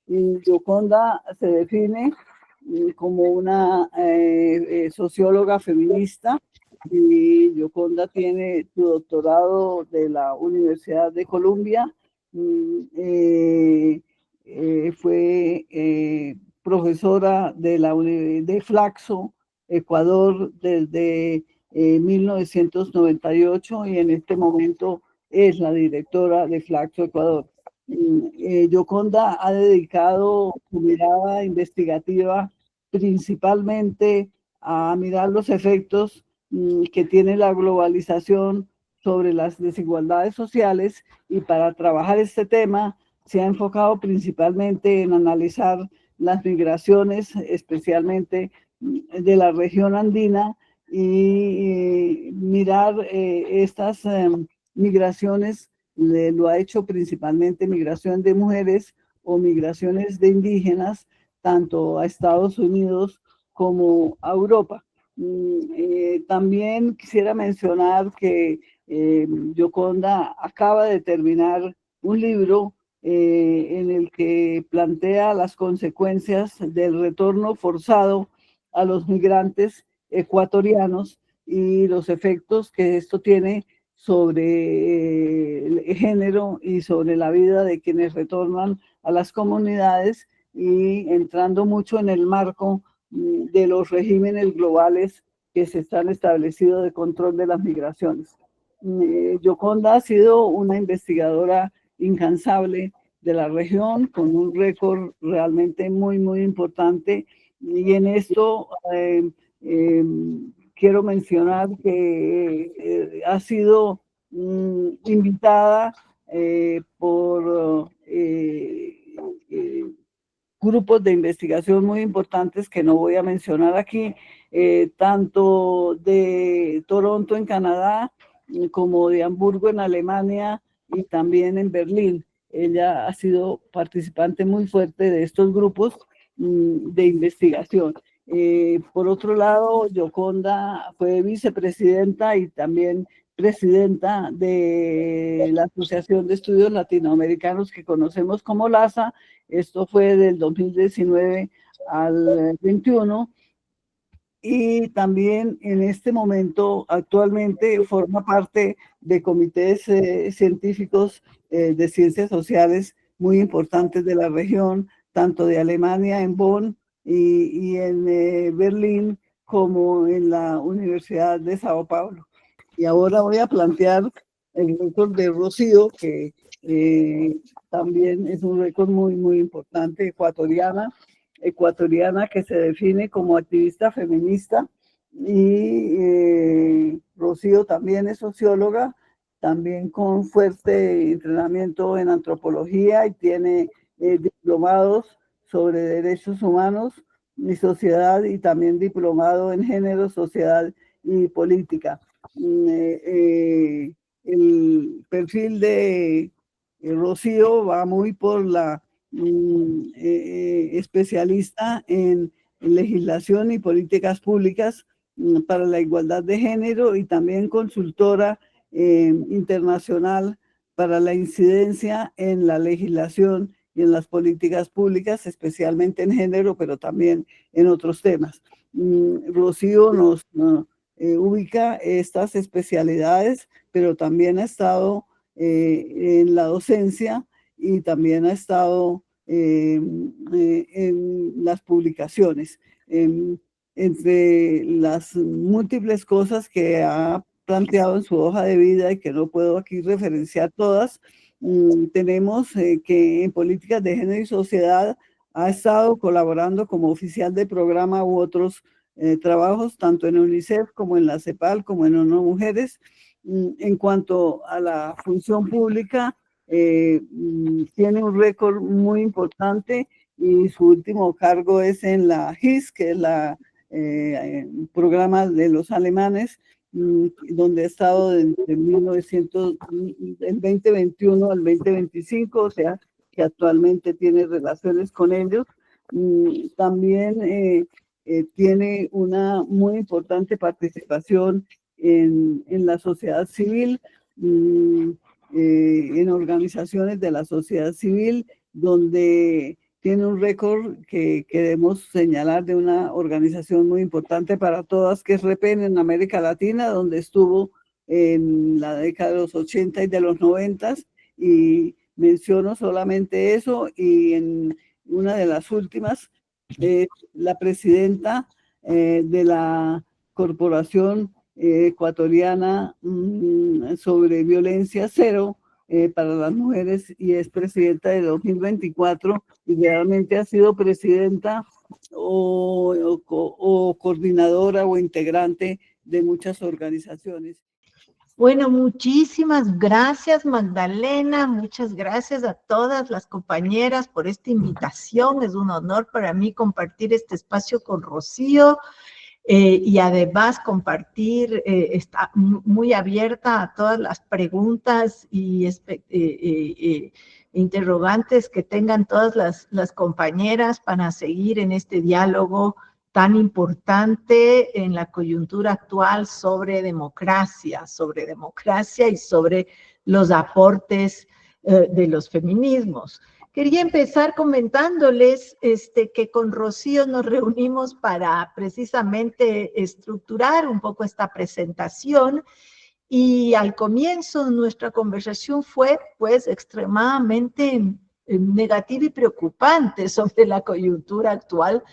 Y Gioconda se define como una socióloga feminista, y Gioconda tiene su doctorado de la Universidad de Columbia. Mm, eh, Fue profesora de Flaxo, Ecuador, desde 1998, y en este momento es la directora de Flaxo Ecuador. Gioconda ha dedicado su mirada investigativa principalmente a mirar los efectos que tiene la globalización sobre las desigualdades sociales, y para trabajar este tema se ha enfocado principalmente en analizar las migraciones, especialmente de la región andina, y mirar estas migraciones. Lo ha hecho principalmente migración de mujeres o migraciones de indígenas, tanto a Estados Unidos como a Europa. También quisiera mencionar que Gioconda acaba de terminar un libro en el que plantea las consecuencias del retorno forzado a los migrantes ecuatorianos y los efectos que esto tiene sobre el género y sobre la vida de quienes retornan a las comunidades, y entrando mucho en el marco de los regímenes globales que se están establecidos de control de las migraciones. Gioconda ha sido una investigadora incansable de la región, con un récord realmente muy, muy importante, y en esto eh, quiero mencionar que ha sido invitada por grupos de investigación muy importantes que no voy a mencionar aquí, tanto de Toronto en Canadá como de Hamburgo en Alemania y también en Berlín. Ella ha sido participante muy fuerte de estos grupos de investigación. Por otro lado, Gioconda fue vicepresidenta y también presidenta de la Asociación de Estudios Latinoamericanos que conocemos como LASA. Esto fue del 2019 al 21, y también en este momento actualmente forma parte de comités científicos de ciencias sociales muy importantes de la región, tanto de Alemania en Bonn y en Berlín, como en la Universidad de Sao Paulo. Y ahora voy a plantear el récord de Rocío, que eh, también es un récord muy, muy importante, ecuatoriana, que se define como activista feminista, y Rocío también es socióloga, también con fuerte entrenamiento en antropología, y tiene diplomados sobre derechos humanos y sociedad, y también diplomado en género, sociedad y política. El perfil de Rocío va muy por la especialista en legislación y políticas públicas para la igualdad de género, y también consultora internacional para la incidencia en la legislación y en las políticas públicas, especialmente en género, pero también en otros temas. Rocío nos ubica estas especialidades, pero también ha estado en la docencia, y también ha estado en las publicaciones. Entre las múltiples cosas que ha planteado en su hoja de vida y que no puedo aquí referenciar todas, tenemos que en políticas de género y sociedad ha estado colaborando como oficial de programa u otros trabajos, tanto en UNICEF como en la CEPAL, como en ONU Mujeres. En cuanto a la función pública, tiene un récord muy importante, y su último cargo es en la HIS, que es la programa de los alemanes, donde ha estado desde 1900, el 2021 al 2025, o sea, que actualmente tiene relaciones con ellos. También tiene una muy importante participación en la sociedad civil, en organizaciones de la sociedad civil, donde tiene un récord que queremos señalar de una organización muy importante para todas, que es REPEN en América Latina, donde estuvo en la década de los 80 y de los 90, y menciono solamente eso, y en una de las últimas, la presidenta de la Corporación Ecuatoriana sobre Violencia Cero para las Mujeres, y es presidenta de 2024, y realmente ha sido presidenta o coordinadora o integrante de muchas organizaciones. Bueno, muchísimas gracias, Magdalena. Muchas gracias a todas las compañeras por esta invitación. Es un honor para mí compartir este espacio con Rocío. Y además compartir, está muy abierta a todas las preguntas y interrogantes que tengan todas las compañeras para seguir en este diálogo tan importante en la coyuntura actual sobre democracia y sobre los aportes de los feminismos. Quería empezar comentándoles que con Rocío nos reunimos para precisamente estructurar un poco esta presentación, y al comienzo nuestra conversación fue pues extremadamente negativa y preocupante sobre la coyuntura actual.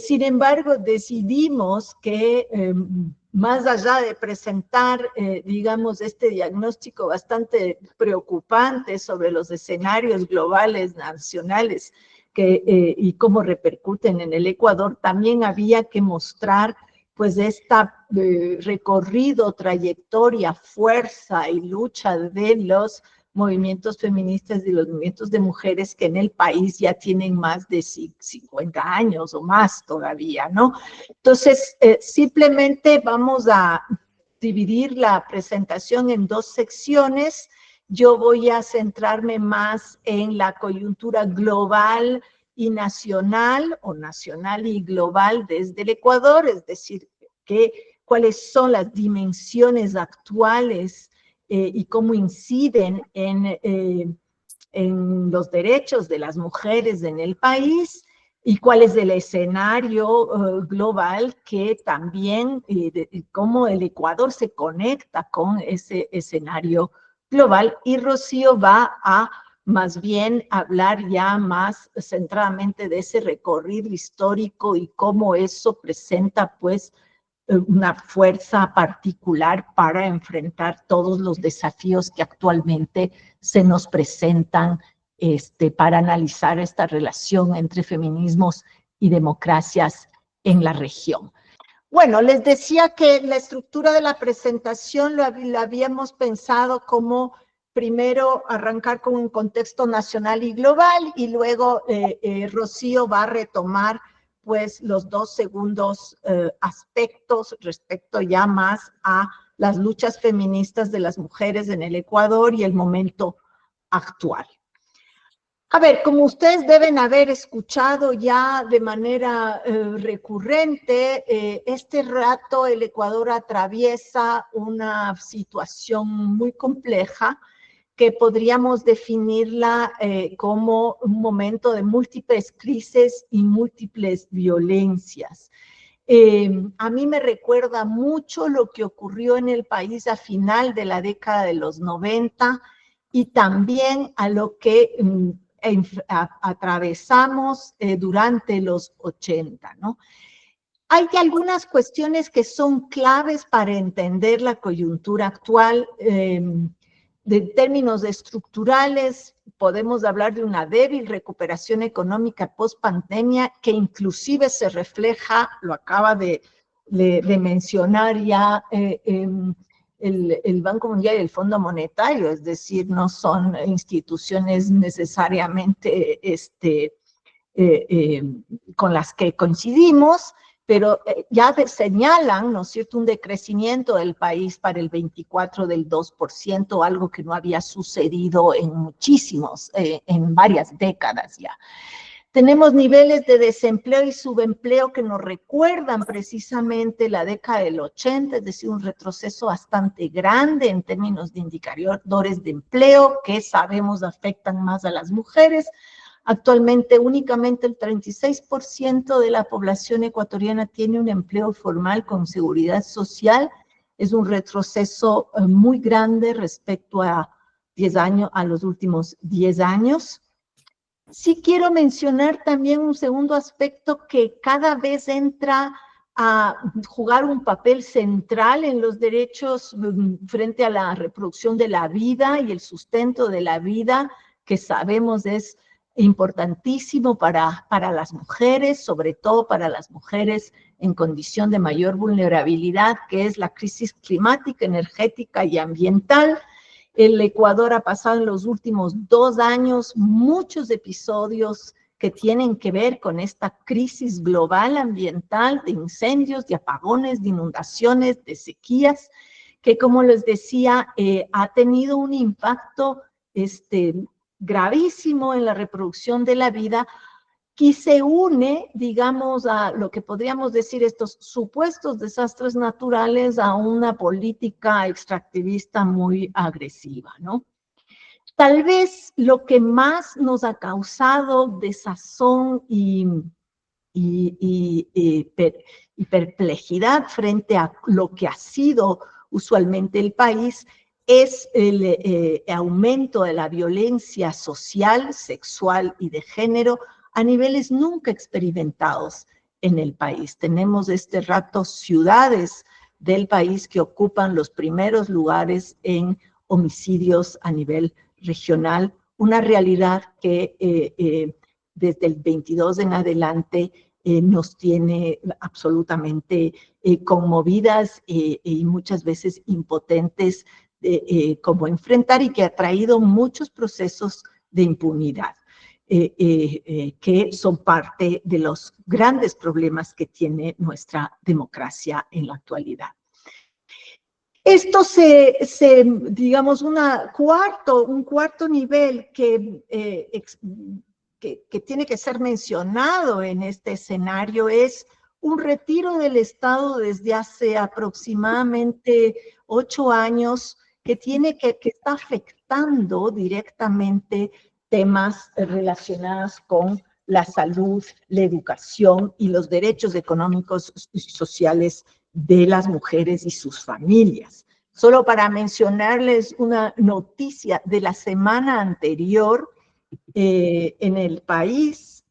Sin embargo, decidimos que más allá de presentar, digamos, este diagnóstico bastante preocupante sobre los escenarios globales, nacionales, y cómo repercuten en el Ecuador, también había que mostrar pues esta recorrido, trayectoria, fuerza y lucha de los movimientos feministas y los movimientos de mujeres que en el país ya tienen más de 50 años o más todavía, ¿no? Entonces, simplemente vamos a dividir la presentación en dos secciones. Yo voy a centrarme más en la coyuntura global y nacional, o nacional y global desde el Ecuador, es decir, cuáles son las dimensiones actuales y cómo inciden en los derechos de las mujeres en el país, y cuál es el escenario global que también, cómo el Ecuador se conecta con ese escenario global. Y Rocío va a más bien hablar ya más centradamente de ese recorrido histórico y cómo eso presenta pues una fuerza particular para enfrentar todos los desafíos que actualmente se nos presentan para analizar esta relación entre feminismos y democracias en la región. Bueno, les decía que la estructura de la presentación la habíamos pensado como primero arrancar con un contexto nacional y global, y luego Rocío va a retomar pues los dos segundos aspectos respecto ya más a las luchas feministas de las mujeres en el Ecuador y el momento actual. A ver, como ustedes deben haber escuchado ya de manera recurrente, este rato el Ecuador atraviesa una situación muy compleja que podríamos definirla como un momento de múltiples crisis y múltiples violencias. A mí me recuerda mucho lo que ocurrió en el país a final de la década de los 90 y también a lo que atravesamos durante los 80, ¿no? Hay algunas cuestiones que son claves para entender la coyuntura actual. De términos estructurales, podemos hablar de una débil recuperación económica post-pandemia que inclusive se refleja, lo acaba de mencionar ya el Banco Mundial y el Fondo Monetario, es decir, no son instituciones necesariamente con las que coincidimos, pero ya señalan, ¿no es cierto?, un decrecimiento del país para el 24 del 2%, algo que no había sucedido en varias décadas ya. Tenemos niveles de desempleo y subempleo que nos recuerdan precisamente la década del 80, es decir, un retroceso bastante grande en términos de indicadores de empleo que sabemos afectan más a las mujeres. Actualmente únicamente el 36% de la población ecuatoriana tiene un empleo formal con seguridad social. Es un retroceso muy grande respecto a 10 años, a los últimos 10 años. Sí quiero mencionar también un segundo aspecto que cada vez entra a jugar un papel central en los derechos frente a la reproducción de la vida y el sustento de la vida, que sabemos es importantísimo para las mujeres, sobre todo para las mujeres en condición de mayor vulnerabilidad, que es la crisis climática, energética y ambiental. El Ecuador ha pasado en los últimos 2 años muchos episodios que tienen que ver con esta crisis global ambiental de incendios, de apagones, de inundaciones, de sequías, que como les decía, ha tenido un impacto gravísimo en la reproducción de la vida, que se une, digamos, a lo que podríamos decir estos supuestos desastres naturales a una política extractivista muy agresiva, ¿no? Tal vez lo que más nos ha causado desazón y perplejidad frente a lo que ha sido usualmente el país es el aumento de la violencia social, sexual y de género a niveles nunca experimentados en el país. Tenemos este rato ciudades del país que ocupan los primeros lugares en homicidios a nivel regional, una realidad que desde el 22 en adelante nos tiene absolutamente conmovidas y muchas veces impotentes cómo enfrentar, y que ha traído muchos procesos de impunidad. Que son parte de los grandes problemas que tiene nuestra democracia en la actualidad. Esto digamos, un cuarto nivel que tiene que ser mencionado en este escenario es un retiro del Estado desde hace aproximadamente 8 años que está afectando directamente temas relacionados con la salud, la educación y los derechos económicos y sociales de las mujeres y sus familias. Solo para mencionarles una noticia de la semana anterior, en el país,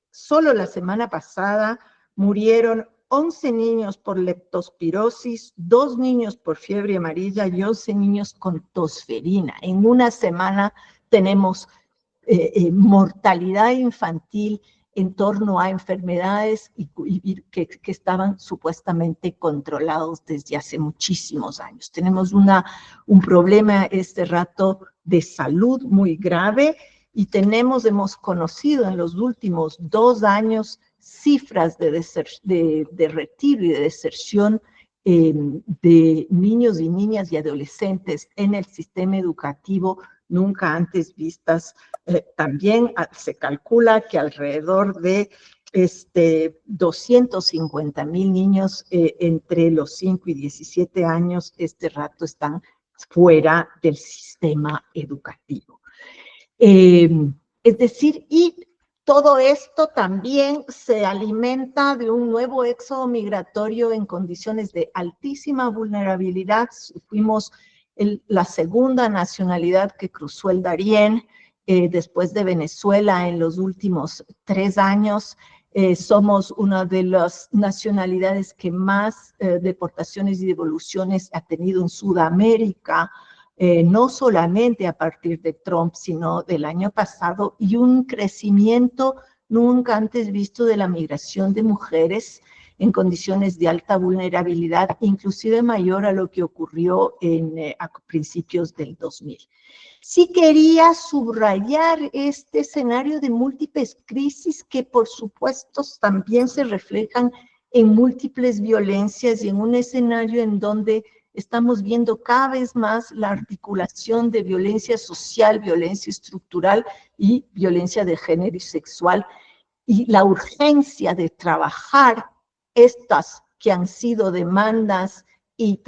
solo la semana pasada, murieron 11 niños por leptospirosis, 2 niños por fiebre amarilla y 11 niños con tosferina. En una semana tenemos mortalidad infantil en torno a enfermedades que estaban supuestamente controlados desde hace muchísimos años. Tenemos un problema este rato de salud muy grave y hemos conocido en los últimos 2 años cifras de retiro y de deserción de niños y niñas y adolescentes en el sistema educativo nunca antes vistas. También se calcula que alrededor de 250,000 niños entre los 5 y 17 años este rato están fuera del sistema educativo. Es decir, y todo esto también se alimenta de un nuevo éxodo migratorio en condiciones de altísima vulnerabilidad. Fuimos la segunda nacionalidad que cruzó el Darién después de Venezuela en los últimos 3 años. Somos una de las nacionalidades que más deportaciones y devoluciones ha tenido en Sudamérica, no solamente a partir de Trump, sino del año pasado, y un crecimiento nunca antes visto de la migración de mujeres en condiciones de alta vulnerabilidad, inclusive mayor a lo que ocurrió a principios del 2000. Sí quería subrayar este escenario de múltiples crisis que por supuesto también se reflejan en múltiples violencias y en un escenario en donde estamos viendo cada vez más la articulación de violencia social, violencia estructural y violencia de género y sexual, y la urgencia de trabajar estas que han sido demandas y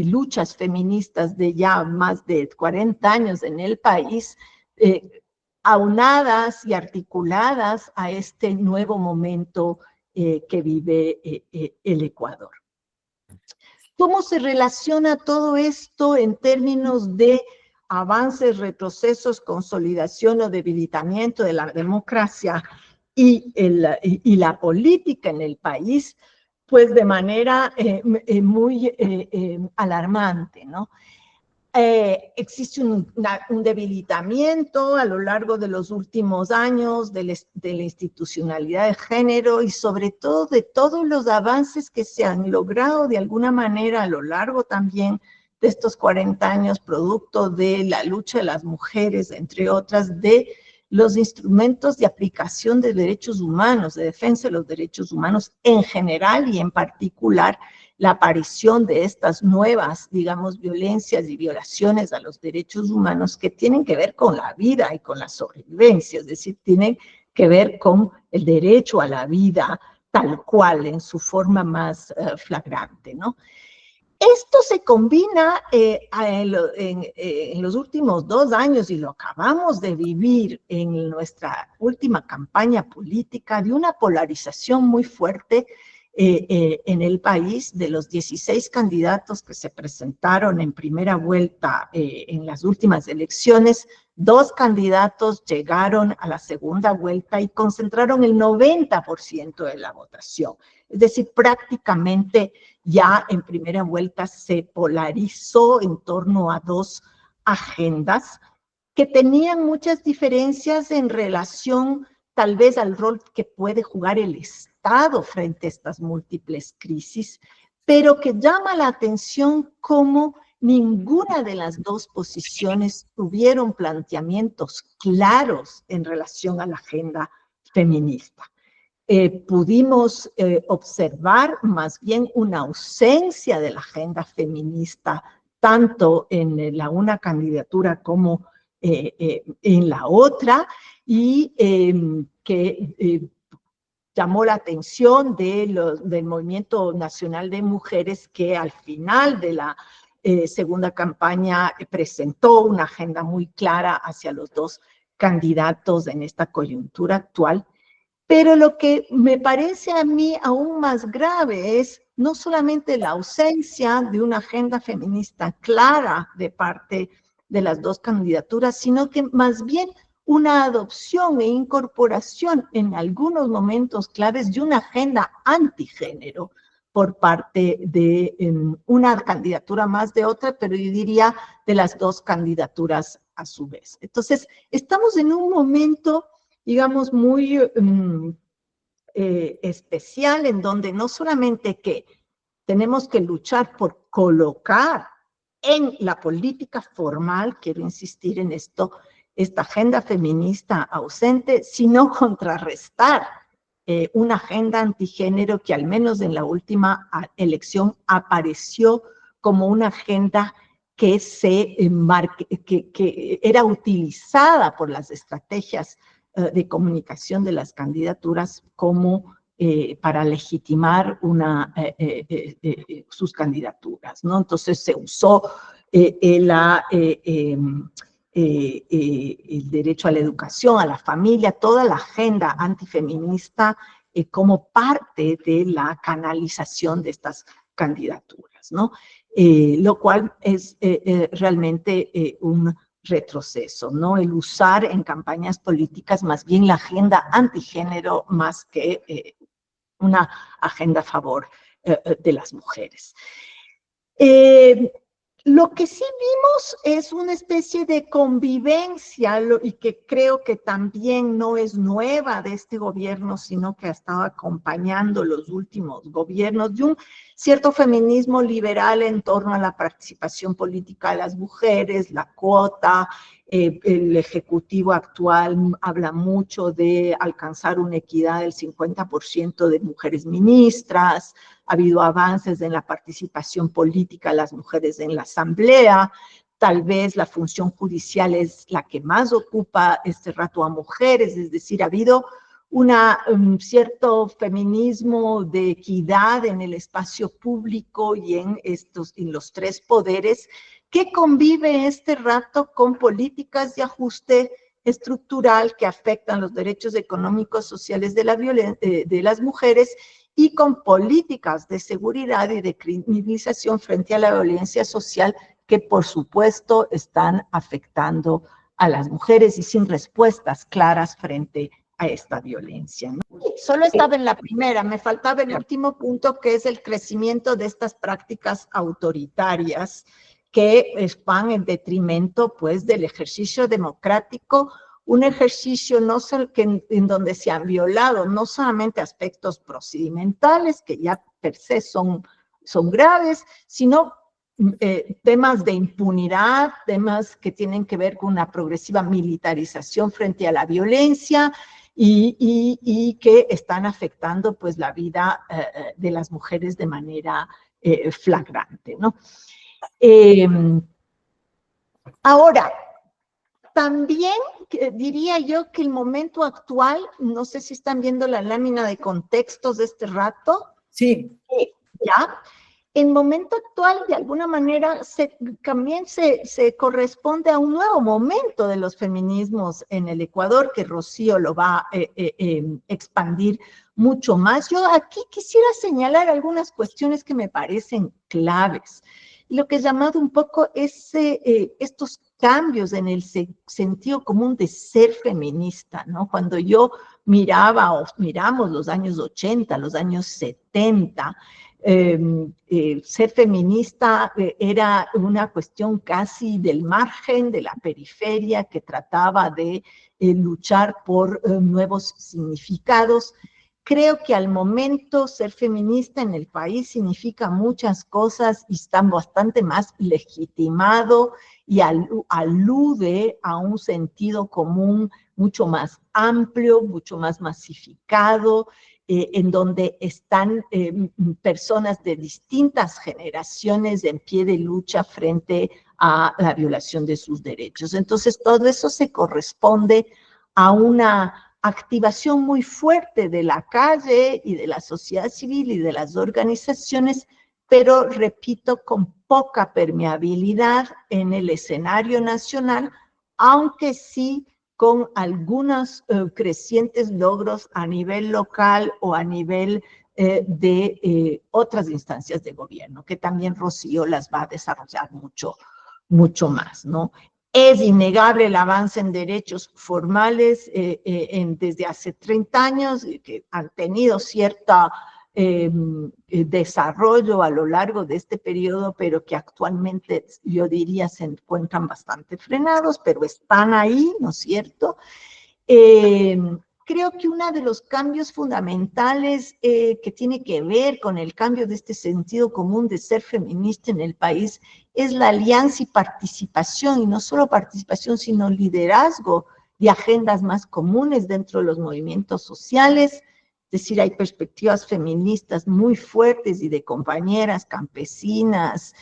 luchas feministas de ya más de 40 años en el país, aunadas y articuladas a este nuevo momento que vive el Ecuador. ¿Cómo se relaciona todo esto en términos de avances, retrocesos, consolidación o debilitamiento de la democracia y la política en el país? Pues de manera muy alarmante, ¿no? Existe un debilitamiento a lo largo de los últimos años de la institucionalidad de género y sobre todo de todos los avances que se han logrado de alguna manera a lo largo también de estos 40 años, producto de la lucha de las mujeres, entre otras, de los instrumentos de aplicación de derechos humanos, de defensa de los derechos humanos en general y en particular la aparición de estas nuevas, digamos, violencias y violaciones a los derechos humanos que tienen que ver con la vida y con la sobrevivencia, es decir, tienen que ver con el derecho a la vida tal cual, en su forma más flagrante, ¿no? Esto se combina en los últimos 2 años, y lo acabamos de vivir en nuestra última campaña política, de una polarización muy fuerte en el país. De los 16 candidatos que se presentaron en primera vuelta en las últimas elecciones, 2 candidatos llegaron a la segunda vuelta y concentraron el 90% de la votación. Es decir, prácticamente ya en primera vuelta se polarizó en torno a 2 agendas que tenían muchas diferencias en relación tal vez al rol que puede jugar el Estado frente a estas múltiples crisis, pero que llama la atención cómo ninguna de las 2 posiciones tuvieron planteamientos claros en relación a la agenda feminista. Pudimos observar más bien una ausencia de la agenda feminista, tanto en una candidatura como en la otra, y que llamó la atención del Movimiento Nacional de Mujeres, que al final de la segunda campaña presentó una agenda muy clara hacia los 2 candidatos en esta coyuntura actual. Pero lo que me parece a mí aún más grave es no solamente la ausencia de una agenda feminista clara de parte de las 2 candidaturas, sino que más bien una adopción e incorporación en algunos momentos claves de una agenda antigénero por parte de una candidatura más de otra, pero yo diría de las 2 candidaturas a su vez. Entonces, estamos en un momento, digamos, muy especial, en donde no solamente que tenemos que luchar por colocar en la política formal, quiero insistir en esto, esta agenda feminista ausente, sino contrarrestar una agenda antigénero que al menos en la última elección apareció como una agenda que era utilizada por las estrategias de comunicación de las candidaturas como para legitimar sus candidaturas, ¿no? Entonces se usó el derecho a la educación, a la familia, toda la agenda antifeminista como parte de la canalización de estas candidaturas, ¿no? Lo cual es realmente un retroceso, ¿no? El usar en campañas políticas más bien la agenda antigénero más que una agenda a favor de las mujeres. Lo que sí vimos es una especie de convivencia, y que creo que también no es nueva de este gobierno, sino que ha estado acompañando los últimos gobiernos, de un cierto feminismo liberal en torno a la participación política de las mujeres, la cuota. El Ejecutivo actual habla mucho de alcanzar una equidad del 50% de mujeres ministras. Ha habido avances en la participación política de las mujeres en la Asamblea. Tal vez la función judicial es la que más ocupa este rato a mujeres, es decir, ha habido un cierto feminismo de equidad en el espacio público y en los 3 poderes, que convive este rato con políticas de ajuste estructural que afectan los derechos económicos sociales de las mujeres y con políticas de seguridad y de criminalización frente a la violencia social que por supuesto están afectando a las mujeres y sin respuestas claras frente a esta violencia, ¿no? Solo estaba en la primera, me faltaba el último punto, que es el crecimiento de estas prácticas autoritarias que van en detrimento, pues, del ejercicio democrático, un ejercicio no solo en donde se han violado no solamente aspectos procedimentales, que ya per se son graves, sino temas de impunidad, temas que tienen que ver con una progresiva militarización frente a la violencia y que están afectando, pues, la vida de las mujeres de manera flagrante, ¿no? Ahora, también diría yo que el momento actual, no sé si están viendo la lámina de contextos de este rato. Sí. ¿Ya? El momento actual, de alguna manera, también se corresponde a un nuevo momento de los feminismos en el Ecuador, que Rocío lo va a expandir mucho más. Yo aquí quisiera señalar algunas cuestiones que me parecen claves. Lo que he llamado un poco estos cambios en el sentido común de ser feminista, ¿no? Cuando yo miramos los años 80, los años 70, ser feminista era una cuestión casi del margen, de la periferia, que trataba de luchar por nuevos significados. Creo que al momento ser feminista en el país significa muchas cosas y está bastante más legitimado y alude a un sentido común mucho más amplio, mucho más masificado, en donde están personas de distintas generaciones en pie de lucha frente a la violación de sus derechos. Entonces, todo eso se corresponde a una activación muy fuerte de la calle y de la sociedad civil y de las organizaciones, pero, repito, con poca permeabilidad en el escenario nacional, aunque sí con algunos crecientes logros a nivel local o a nivel de otras instancias de gobierno, que también Rocío las va a desarrollar mucho más, ¿no? Es innegable el avance en derechos formales desde hace 30 años, que han tenido cierto desarrollo a lo largo de este periodo, pero que actualmente yo diría se encuentran bastante frenados, pero están ahí, ¿no es cierto? Creo que uno de los cambios fundamentales que tiene que ver con el cambio de este sentido común de ser feminista en el país es la alianza y participación, y no solo participación, sino liderazgo de agendas más comunes dentro de los movimientos sociales. Es decir, hay perspectivas feministas muy fuertes y de compañeras campesinas,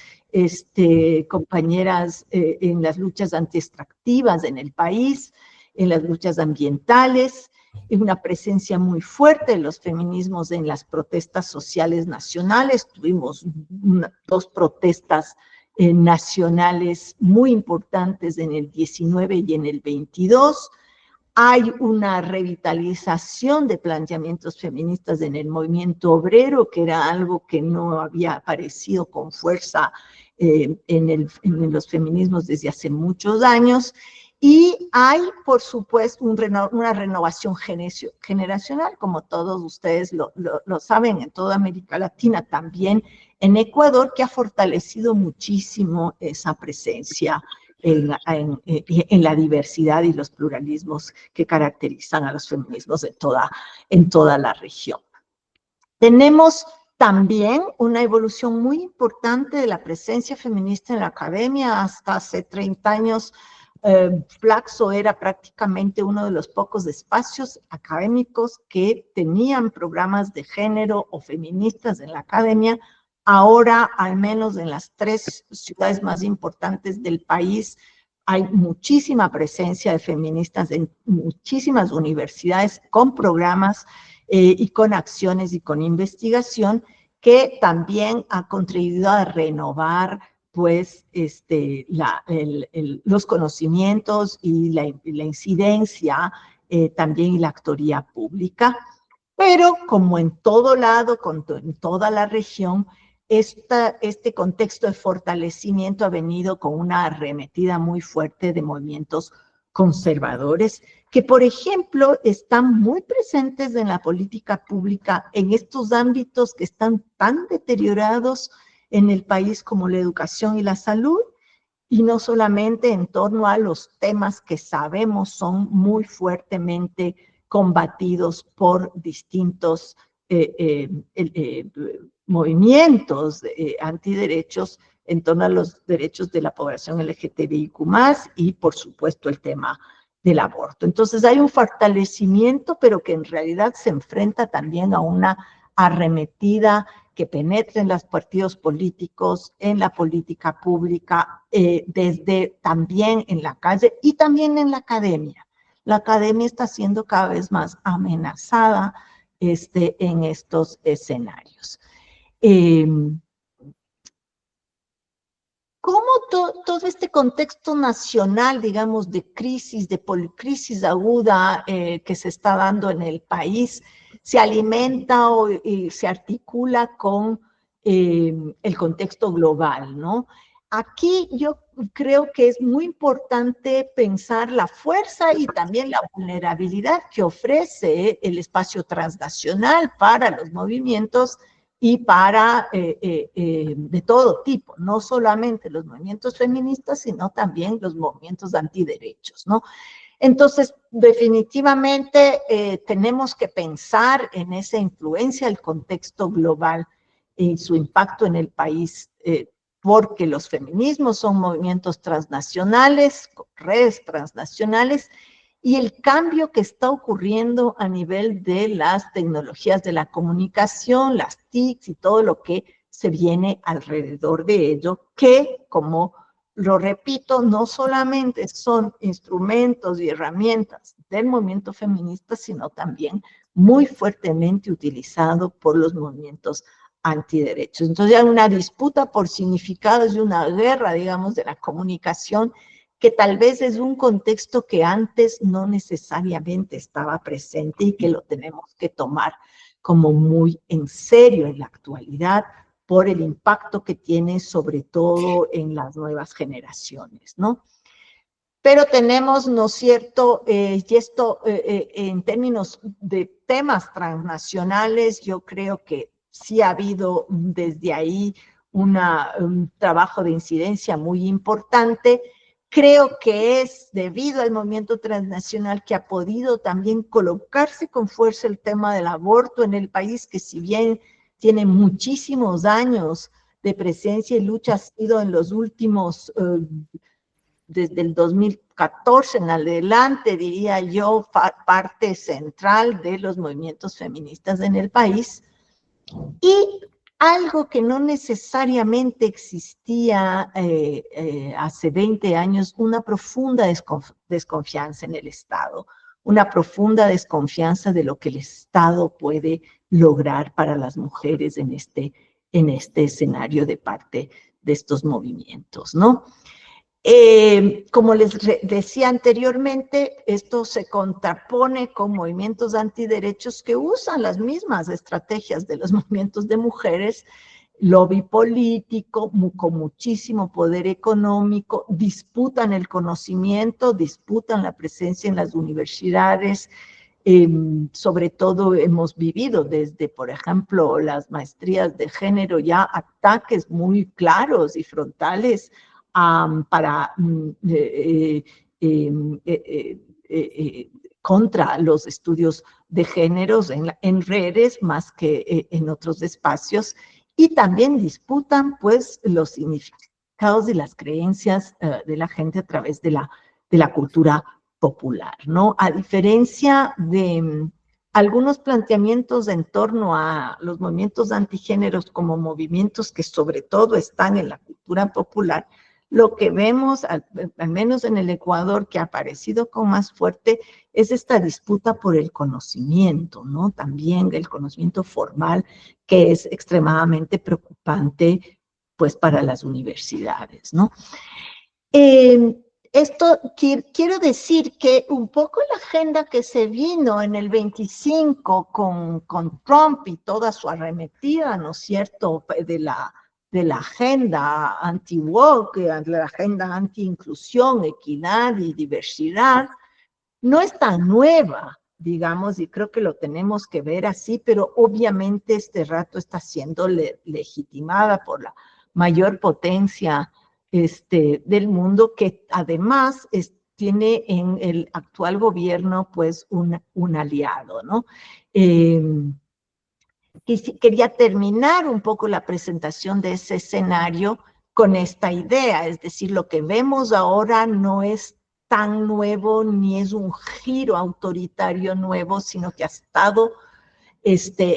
compañeras en las luchas antiextractivas en el país, en las luchas ambientales, una presencia muy fuerte de los feminismos en las protestas sociales nacionales. Tuvimos 2 protestas nacionales muy importantes en el 19 y en el 22. Hay una revitalización de planteamientos feministas en el movimiento obrero, que era algo que no había aparecido con fuerza en los feminismos desde hace muchos años. Y hay, por supuesto, una renovación generacional, como todos ustedes lo saben, en toda América Latina, también en Ecuador, que ha fortalecido muchísimo esa presencia en la diversidad y los pluralismos que caracterizan a los feminismos en toda la región. Tenemos también una evolución muy importante de la presencia feminista en la academia. Hasta hace 30 años, Flaxo era prácticamente uno de los pocos espacios académicos que tenían programas de género o feministas en la academia. Ahora, al menos en las 3 ciudades más importantes del país, hay muchísima presencia de feministas en muchísimas universidades con programas y con acciones y con investigación, que también ha contribuido a renovar pues los conocimientos y la incidencia también y la actoría pública. Pero como en todo lado, en toda la región, este contexto de fortalecimiento ha venido con una arremetida muy fuerte de movimientos conservadores que, por ejemplo, están muy presentes en la política pública en estos ámbitos que están tan deteriorados en el país como la educación y la salud, y no solamente en torno a los temas que sabemos son muy fuertemente combatidos por distintos movimientos antiderechos en torno a los derechos de la población LGTBIQ+, y por supuesto el tema del aborto. Entonces hay un fortalecimiento, pero que en realidad se enfrenta también a una arremetida que penetre en los partidos políticos, en la política pública, desde también en la calle y también en la academia. La academia está siendo cada vez más amenazada en estos escenarios. ¿Cómo todo este contexto nacional, digamos, de crisis aguda que se está dando en el país, se alimenta y se articula con el contexto global, ¿no? Aquí yo creo que es muy importante pensar la fuerza y también la vulnerabilidad que ofrece el espacio transnacional para los movimientos y para de todo tipo, no solamente los movimientos feministas, sino también los movimientos antiderechos, ¿no? Entonces, definitivamente tenemos que pensar en esa influencia del contexto global y su impacto en el país, porque los feminismos son movimientos transnacionales, con redes transnacionales, y el cambio que está ocurriendo a nivel de las tecnologías de la comunicación, las TICs y todo lo que se viene alrededor de ello, que, como lo repito, no solamente son instrumentos y herramientas del movimiento feminista, sino también muy fuertemente utilizado por los movimientos antiderechos. Entonces hay una disputa por significados y una guerra, digamos, de la comunicación, que tal vez es un contexto que antes no necesariamente estaba presente y que lo tenemos que tomar como muy en serio en la actualidad por el impacto que tiene sobre todo en las nuevas generaciones, ¿no? Pero tenemos, ¿no es cierto?, y esto en términos de temas transnacionales, yo creo que sí ha habido desde ahí un trabajo de incidencia muy importante. Creo que es debido al movimiento transnacional que ha podido también colocarse con fuerza el tema del aborto en el país, que si bien tiene muchísimos años de presencia y lucha, ha sido en los últimos, desde el 2014 en adelante, diría yo, parte central de los movimientos feministas en el país. Y algo que no necesariamente existía hace 20 años, una profunda desconfianza en el Estado, una profunda desconfianza de lo que el Estado puede lograr para las mujeres en este escenario de parte de estos movimientos, ¿no? Como les decía anteriormente, esto se contrapone con movimientos antiderechos que usan las mismas estrategias de los movimientos de mujeres, lobby político, con muchísimo poder económico, disputan el conocimiento, disputan la presencia en las universidades. Sobre todo hemos vivido desde, por ejemplo, las maestrías de género, ya ataques muy claros y frontales contra los estudios de géneros en redes más que en otros espacios, y también disputan pues los significados y las creencias de la gente a través de la cultura popular, ¿no? A diferencia de algunos planteamientos en torno a los movimientos antigéneros como movimientos que sobre todo están en la cultura popular, lo que vemos, al menos en el Ecuador, que ha aparecido con más fuerte, es esta disputa por el conocimiento, ¿no? También el conocimiento formal, que es extremadamente preocupante pues para las universidades, ¿no? Esto quiero decir que un poco la agenda que se vino en el 25 con Trump y toda su arremetida, ¿no es cierto?, de la agenda anti-woke, de la agenda anti-inclusión, equidad y diversidad, no es tan nueva, digamos, y creo que lo tenemos que ver así, pero obviamente este rato está siendo legitimada por la mayor potencia del mundo, que además tiene en el actual gobierno pues un aliado, ¿no? Quería terminar un poco la presentación de ese escenario con esta idea, es decir, lo que vemos ahora no es tan nuevo ni es un giro autoritario nuevo, sino que ha estado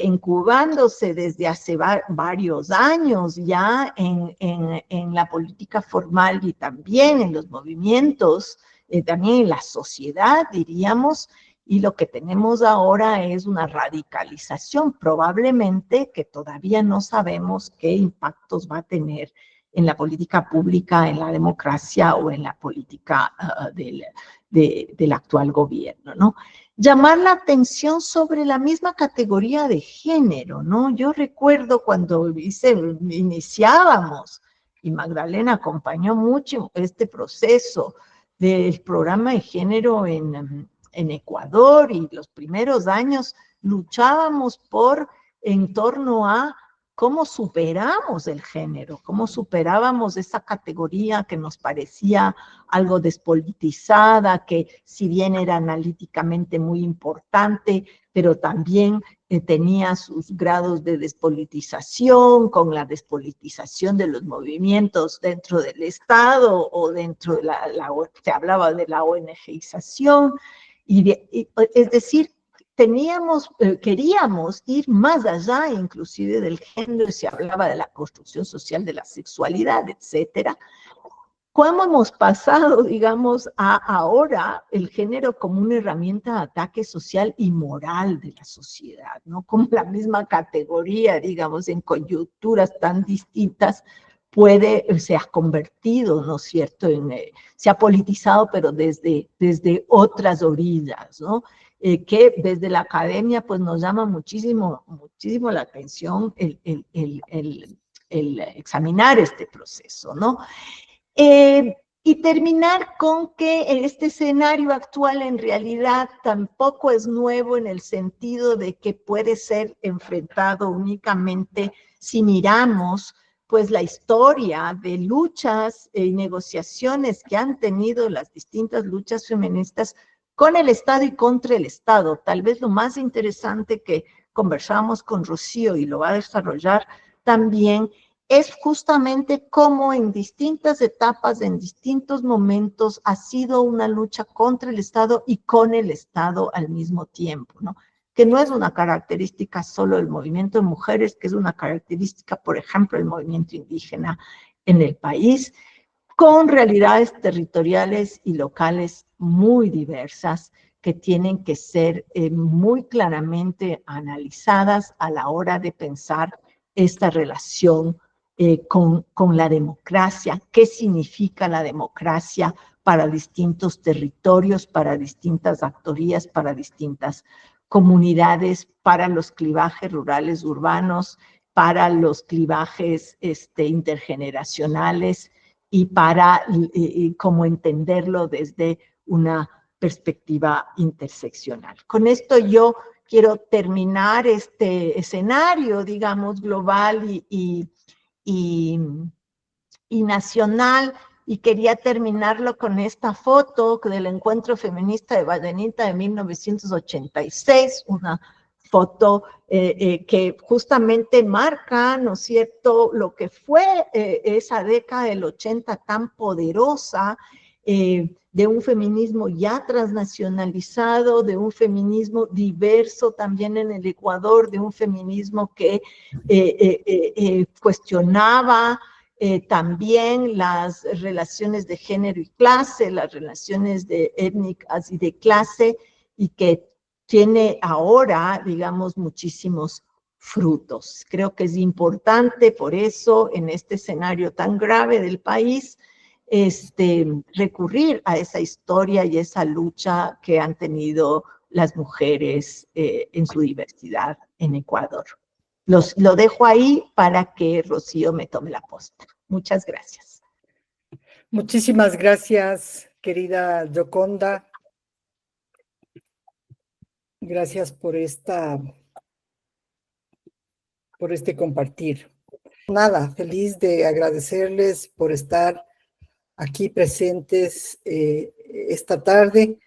incubándose desde hace varios años ya en la política formal y también en los movimientos, también en la sociedad, diríamos, y lo que tenemos ahora es una radicalización, probablemente que todavía no sabemos qué impactos va a tener en la política pública, en la democracia o en la política del actual gobierno, ¿no? Llamar la atención sobre la misma categoría de género, ¿no? Yo recuerdo cuando iniciábamos, y Magdalena acompañó mucho este proceso del programa de género en Ecuador, y los primeros años luchábamos en torno a cómo superamos el género, cómo superábamos esa categoría que nos parecía algo despolitizada, que si bien era analíticamente muy importante, pero también tenía sus grados de despolitización, con la despolitización de los movimientos dentro del Estado o dentro de se hablaba de la ONGización, es decir, queríamos ir más allá inclusive del género, se hablaba de la construcción social de la sexualidad, etcétera. ¿Cómo hemos pasado, digamos, a ahora el género como una herramienta de ataque social y moral de la sociedad, ¿no? Como la misma categoría, digamos, en coyunturas tan distintas, se ha convertido, ¿no es cierto?, se ha politizado, pero desde otras orillas, ¿no? Que desde la academia pues nos llama muchísimo la atención el examinar este proceso, ¿no? Y terminar con que este escenario actual en realidad tampoco es nuevo en el sentido de que puede ser enfrentado únicamente si miramos pues la historia de luchas y negociaciones que han tenido las distintas luchas feministas con el Estado y contra el Estado. Tal vez lo más interesante que conversamos con Rocío, y lo va a desarrollar también, es justamente cómo en distintas etapas, en distintos momentos, ha sido una lucha contra el Estado y con el Estado al mismo tiempo, ¿no? Que no es una característica solo del movimiento de mujeres, que es una característica, por ejemplo, del movimiento indígena en el país, con realidades territoriales y locales muy diversas que tienen que ser muy claramente analizadas a la hora de pensar esta relación con la democracia, qué significa la democracia para distintos territorios, para distintas actorías, para distintas comunidades, para los clivajes rurales urbanos, para los clivajes intergeneracionales y para cómo entenderlo desde una perspectiva interseccional. Con esto yo quiero terminar este escenario, digamos, global y nacional, y quería terminarlo con esta foto del Encuentro Feminista de Vallenita de 1986, una foto que justamente marca, ¿no es cierto?, lo que fue esa década del 80 tan poderosa, de un feminismo ya transnacionalizado, de un feminismo diverso también en el Ecuador, de un feminismo que cuestionaba también las relaciones de género y clase, las relaciones étnicas y de clase, y que tiene ahora, digamos, muchísimos frutos. Creo que es importante por eso en este escenario tan grave del país recurrir a esa historia y esa lucha que han tenido las mujeres en su diversidad en Ecuador. Lo dejo ahí para que Rocío me tome la posta. Muchas gracias. Muchísimas gracias, querida Gioconda. Gracias por este compartir. Nada, feliz de agradecerles por estar aquí presentes esta tarde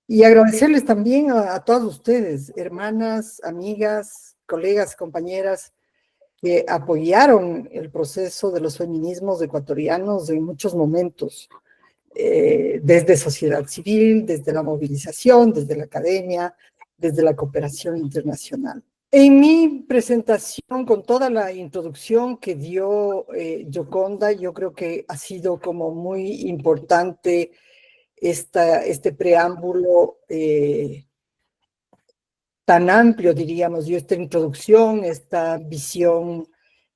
y agradecerles también a todas ustedes, hermanas, amigas, colegas, compañeras, que apoyaron el proceso de los feminismos ecuatorianos en muchos momentos, desde sociedad civil, desde la movilización, desde la academia, desde la cooperación internacional. En mi presentación, con toda la introducción que dio Gioconda, yo creo que ha sido como muy importante este preámbulo tan amplio, diríamos, y esta introducción, esta visión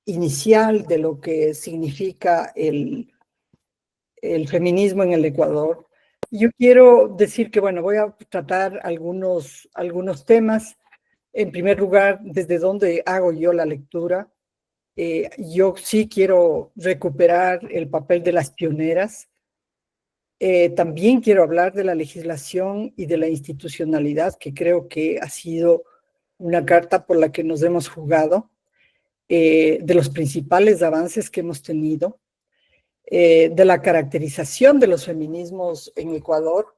inicial de lo que significa el feminismo en el Ecuador. Yo quiero decir que, bueno, voy a tratar algunos temas. En primer lugar, desde dónde hago yo la lectura. Yo sí quiero recuperar el papel de las pioneras. También quiero hablar de la legislación y de la institucionalidad, que creo que ha sido una carta por la que nos hemos jugado, de los principales avances que hemos tenido, de la caracterización de los feminismos en Ecuador,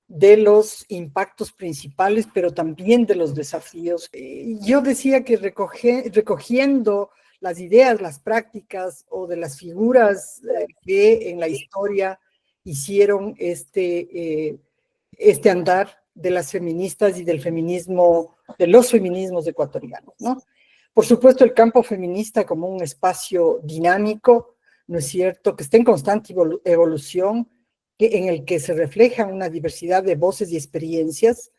de los impactos principales, pero también de los desafíos. Yo decía que recogiendo las ideas, las prácticas o de las figuras que en la historia hicieron este andar de las feministas y del feminismo, de los feminismos ecuatorianos, ¿no? Por supuesto, el campo feminista como un espacio dinámico, ¿no es cierto?, que está en constante evolución, en el que se refleja una diversidad de voces y experiencias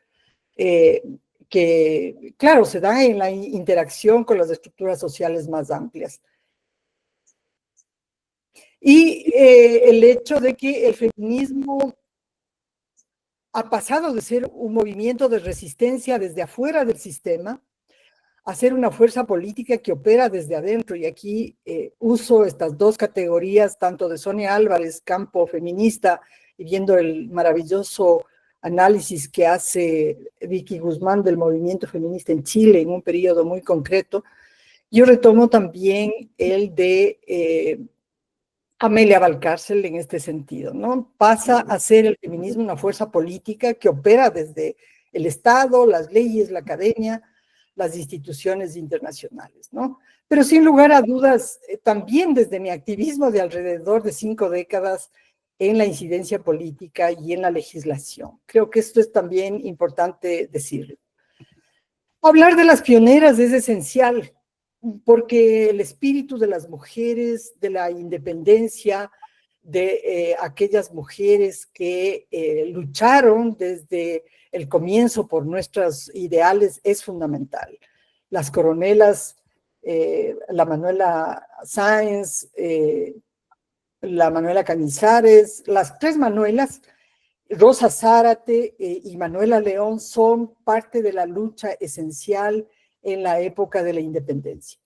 que, claro, se dan en la interacción con las estructuras sociales más amplias. Y el hecho de que el feminismo ha pasado de ser un movimiento de resistencia desde afuera del sistema a ser una fuerza política que opera desde adentro. Y aquí uso estas dos categorías, tanto de Sonia Álvarez, campo feminista, y viendo el maravilloso análisis que hace Vicky Guzmán del movimiento feminista en Chile en un periodo muy concreto. Yo retomo también el de Amelia Valcárcel en este sentido, ¿no? Pasa a ser el feminismo una fuerza política que opera desde el Estado, las leyes, la academia, las instituciones internacionales, ¿no? Pero sin lugar a dudas, también desde mi activismo de alrededor de 5 décadas en la incidencia política y en la legislación. Creo que esto es también importante decirlo. Hablar de las pioneras es esencial, porque el espíritu de las mujeres, de la independencia, de aquellas mujeres que lucharon desde el comienzo por nuestros ideales es fundamental. Las coronelas, la Manuela Sáenz, la Manuela Cañizares, las 3 Manuelas, Rosa Zárate y Manuela León, son parte de la lucha esencial en la época de la independencia.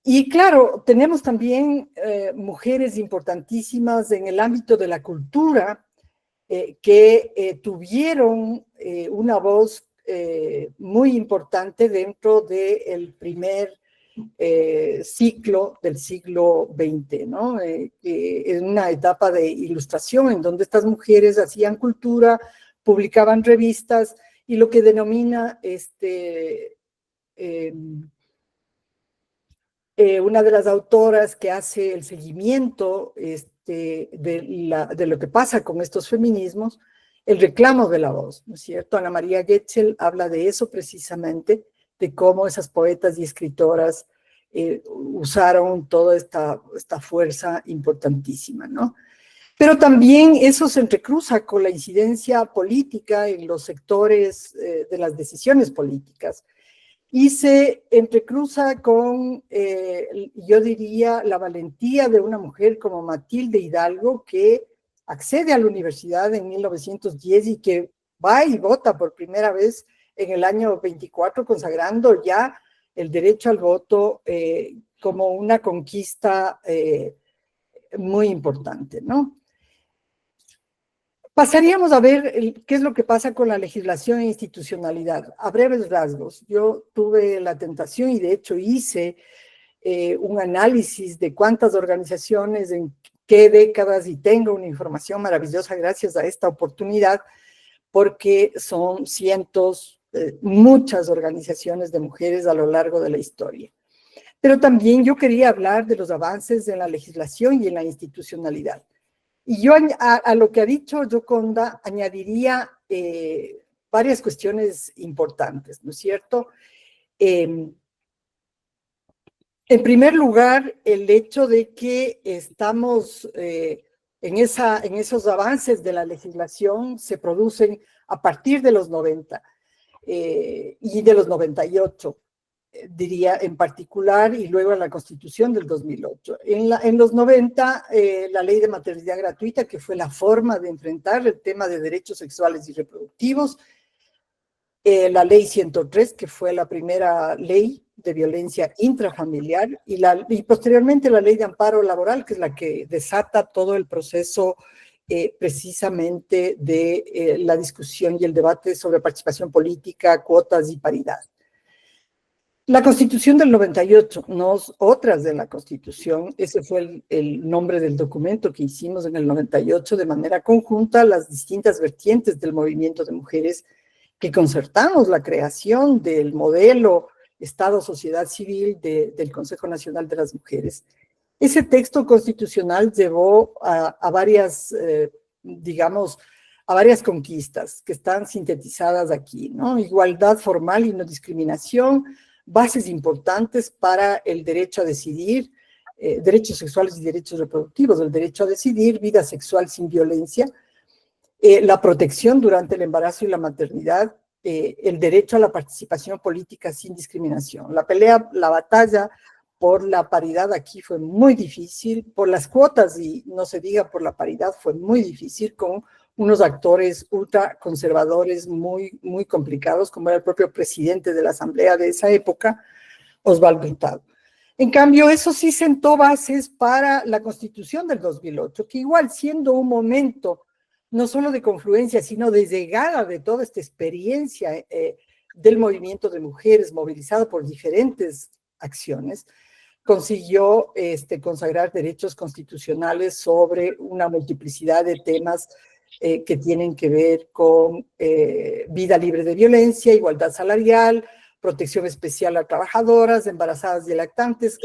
Y claro, tenemos también mujeres importantísimas en el ámbito de la cultura que tuvieron una voz muy importante dentro del primer ciclo del siglo XX, ¿no? En una etapa de ilustración en donde estas mujeres hacían cultura, publicaban revistas y lo que denomina una de las autoras que hace el seguimiento de lo que pasa con estos feminismos, el reclamo de la voz, ¿no es cierto? Ana María Getchell habla de eso precisamente, de cómo esas poetas y escritoras usaron toda esta fuerza importantísima, ¿no? Pero también eso se entrecruza con la incidencia política en los sectores de las decisiones políticas. y se entrecruza con, yo diría, la valentía de una mujer como Matilde Hidalgo, que accede a la universidad en 1910 y que va y vota por primera vez en el año 24, consagrando ya el derecho al voto como una conquista muy importante, ¿no? Pasaríamos a ver qué es lo que pasa con la legislación e institucionalidad. A breves rasgos, yo tuve la tentación y de hecho hice un análisis de cuántas organizaciones, en qué décadas, y tengo una información maravillosa gracias a esta oportunidad, porque son cientos, muchas organizaciones de mujeres a lo largo de la historia. Pero también yo quería hablar de los avances en la legislación y en la institucionalidad. Y yo a lo que ha dicho Gioconda añadiría varias cuestiones importantes, ¿no es cierto? En primer lugar, el hecho de que estamos en esos avances de la legislación se producen a partir de los 90 y de los 98. Diría en particular, y luego en la Constitución del 2008. En los 90, la ley de maternidad gratuita, que fue la forma de enfrentar el tema de derechos sexuales y reproductivos, la ley 103, que fue la primera ley de violencia intrafamiliar, y posteriormente la ley de amparo laboral, que es la que desata todo el proceso precisamente de la discusión y el debate sobre participación política, cuotas y paridad. La Constitución del 98, no otras de la Constitución, ese fue el nombre del documento que hicimos en el 98 de manera conjunta, las distintas vertientes del movimiento de mujeres que concertamos la creación del modelo Estado-Sociedad Civil del Consejo Nacional de las Mujeres. Ese texto constitucional llevó a varias, digamos, a varias conquistas que están sintetizadas aquí, ¿no? Igualdad formal y no discriminación, bases importantes para el derecho a decidir, derechos sexuales y derechos reproductivos, el derecho a decidir, vida sexual sin violencia, la protección durante el embarazo y la maternidad, el derecho a la participación política sin discriminación. La batalla por la paridad aquí fue muy difícil, por las cuotas y no se diga por la paridad fue muy difícil, con unos actores ultraconservadores muy, muy complicados, como era el propio presidente de la Asamblea de esa época, Osvaldo Hurtado. En cambio, eso sí sentó bases para la Constitución del 2008, que igual siendo un momento no solo de confluencia, sino de llegada de toda esta experiencia del movimiento de mujeres movilizado por diferentes acciones, consiguió consagrar derechos constitucionales sobre una multiplicidad de temas que tienen que ver con vida libre de violencia, igualdad salarial, protección especial a trabajadoras, embarazadas y lactantes,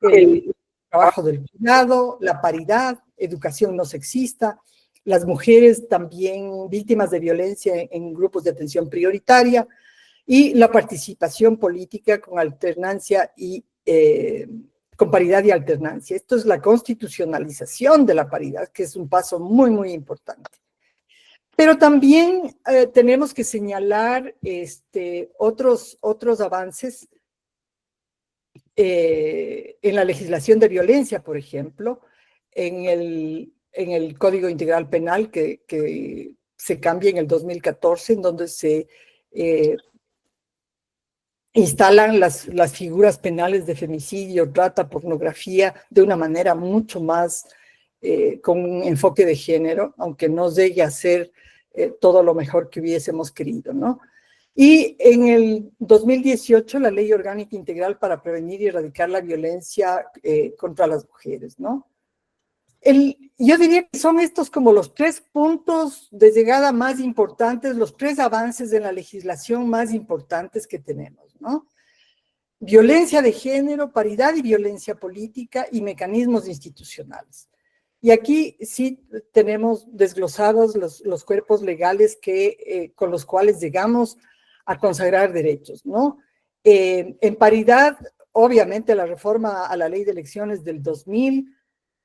el trabajo del cuidado, la paridad, educación no sexista, las mujeres también víctimas de violencia en grupos de atención prioritaria y la participación política con alternancia y con paridad y alternancia. Esto es la constitucionalización de la paridad, que es un paso muy, muy importante. Pero también tenemos que señalar otros avances en la legislación de violencia, por ejemplo, en el Código Integral Penal que se cambia en el 2014, en donde se instalan las figuras penales de femicidio, trata, pornografía, de una manera mucho más con un enfoque de género, aunque no llegue a ser todo lo mejor que hubiésemos querido, ¿no? Y en el 2018, la Ley Orgánica Integral para Prevenir y Erradicar la Violencia contra las Mujeres, ¿no? Yo diría que son estos como los 3 puntos de llegada más importantes, los 3 avances en la legislación más importantes que tenemos, ¿no? Violencia de género, paridad y violencia política y mecanismos institucionales. Y aquí sí tenemos desglosados los cuerpos legales con los cuales llegamos a consagrar derechos, ¿no? En paridad, obviamente la reforma a la ley de elecciones del 2000,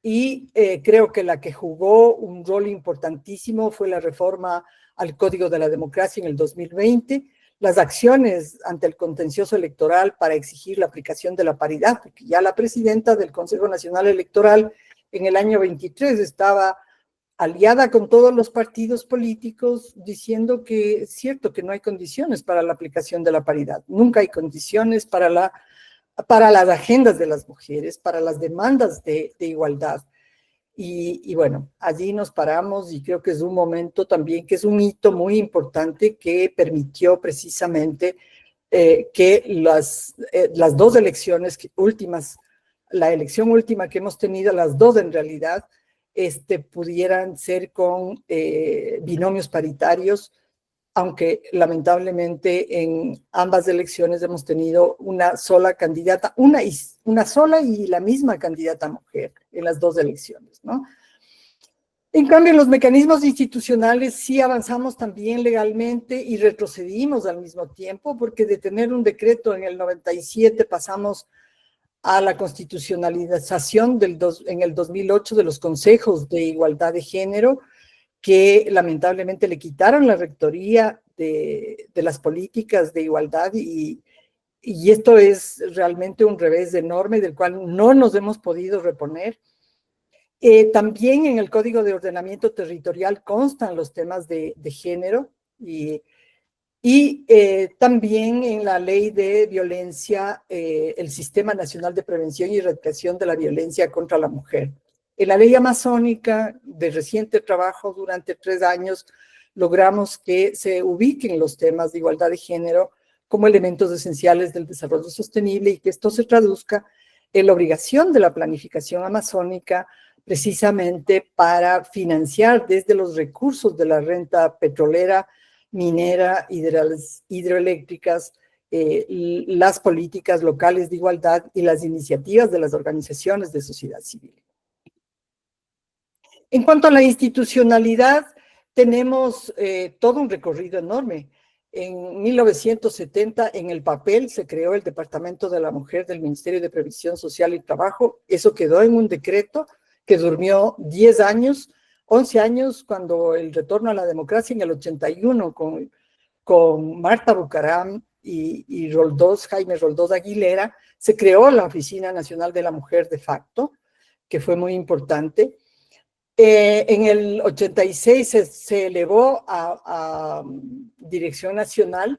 y creo que la que jugó un rol importantísimo fue la reforma al Código de la Democracia en el 2020, las acciones ante el contencioso electoral para exigir la aplicación de la paridad, porque ya la presidenta del Consejo Nacional Electoral en el año 23 estaba aliada con todos los partidos políticos diciendo que es cierto que no hay condiciones para la aplicación de la paridad, nunca hay condiciones para las agendas de las mujeres, para las demandas de igualdad. Y bueno, allí nos paramos y creo que es un momento también que es un hito muy importante que permitió precisamente que las dos elecciones últimas, la elección última que hemos tenido, las dos en realidad, pudieran ser con binomios paritarios, aunque lamentablemente en ambas elecciones hemos tenido una sola candidata, una sola y la misma candidata mujer en las dos elecciones, ¿no? En cambio, en los mecanismos institucionales sí avanzamos también legalmente y retrocedimos al mismo tiempo, porque de tener un decreto en el 97 pasamos a la constitucionalización en el 2008 de los consejos de igualdad de género, que lamentablemente le quitaron la rectoría de las políticas de igualdad y esto es realmente un revés enorme del cual no nos hemos podido reponer. También en el Código de Ordenamiento Territorial constan los temas de género y también en la ley de violencia, el Sistema Nacional de Prevención y Erradicación de la Violencia contra la Mujer. En la ley amazónica de reciente trabajo durante 3 años logramos que se ubiquen los temas de igualdad de género como elementos esenciales del desarrollo sostenible y que esto se traduzca en la obligación de la planificación amazónica precisamente para financiar desde los recursos de la renta petrolera, minera y de las hidroeléctricas, las políticas locales de igualdad y las iniciativas de las organizaciones de sociedad civil. En cuanto a la institucionalidad, tenemos todo un recorrido enorme. En 1970, en el papel, se creó el Departamento de la Mujer del Ministerio de Previsión Social y Trabajo. Eso quedó en un decreto que durmió 10 años, 11 años, cuando el retorno a la democracia en el 81, con Marta Bucaram y Jaime Roldós Aguilera, se creó la Oficina Nacional de la Mujer de facto, que fue muy importante. En el 86 se elevó a Dirección Nacional,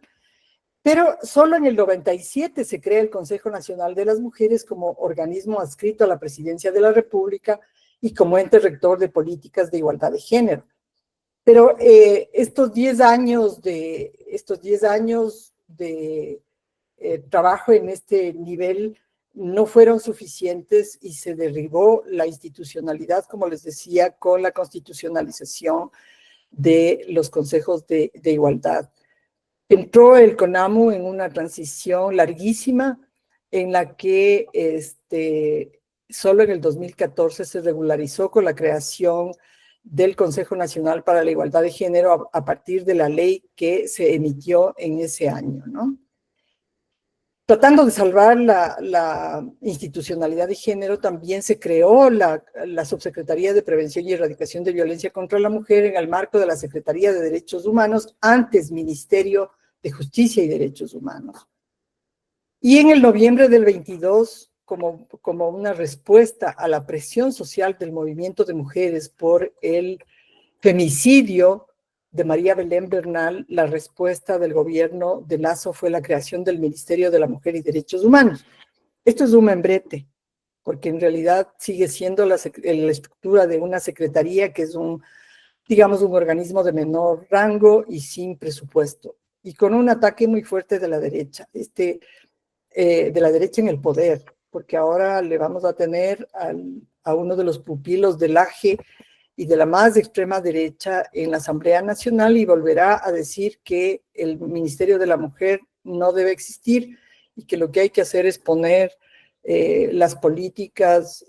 pero solo en el 97 se crea el Consejo Nacional de las Mujeres como organismo adscrito a la Presidencia de la República y como ente rector de políticas de igualdad de género. Pero estos 10 años de trabajo en este nivel no fueron suficientes y se derribó la institucionalidad, como les decía, con la constitucionalización de los consejos de igualdad. Entró el CONAMU en una transición larguísima en la que solo en el 2014 se regularizó con la creación del Consejo Nacional para la Igualdad de Género a partir de la ley que se emitió en ese año, ¿no? Tratando de salvar la institucionalidad de género, también se creó la Subsecretaría de Prevención y Erradicación de Violencia contra la Mujer en el marco de la Secretaría de Derechos Humanos, antes Ministerio de Justicia y Derechos Humanos. Y en el noviembre del 22, como una respuesta a la presión social del movimiento de mujeres por el femicidio de María Belén Bernal, la respuesta del gobierno de Lazo fue la creación del Ministerio de la Mujer y Derechos Humanos. Esto es un membrete, porque en realidad sigue siendo la estructura de una secretaría que es digamos, un organismo de menor rango y sin presupuesto, y con un ataque muy fuerte de la derecha, de la derecha en el poder, porque ahora le vamos a tener a uno de los pupilos del AGE y de la más extrema derecha en la Asamblea Nacional y volverá a decir que el Ministerio de la Mujer no debe existir y que lo que hay que hacer es poner las políticas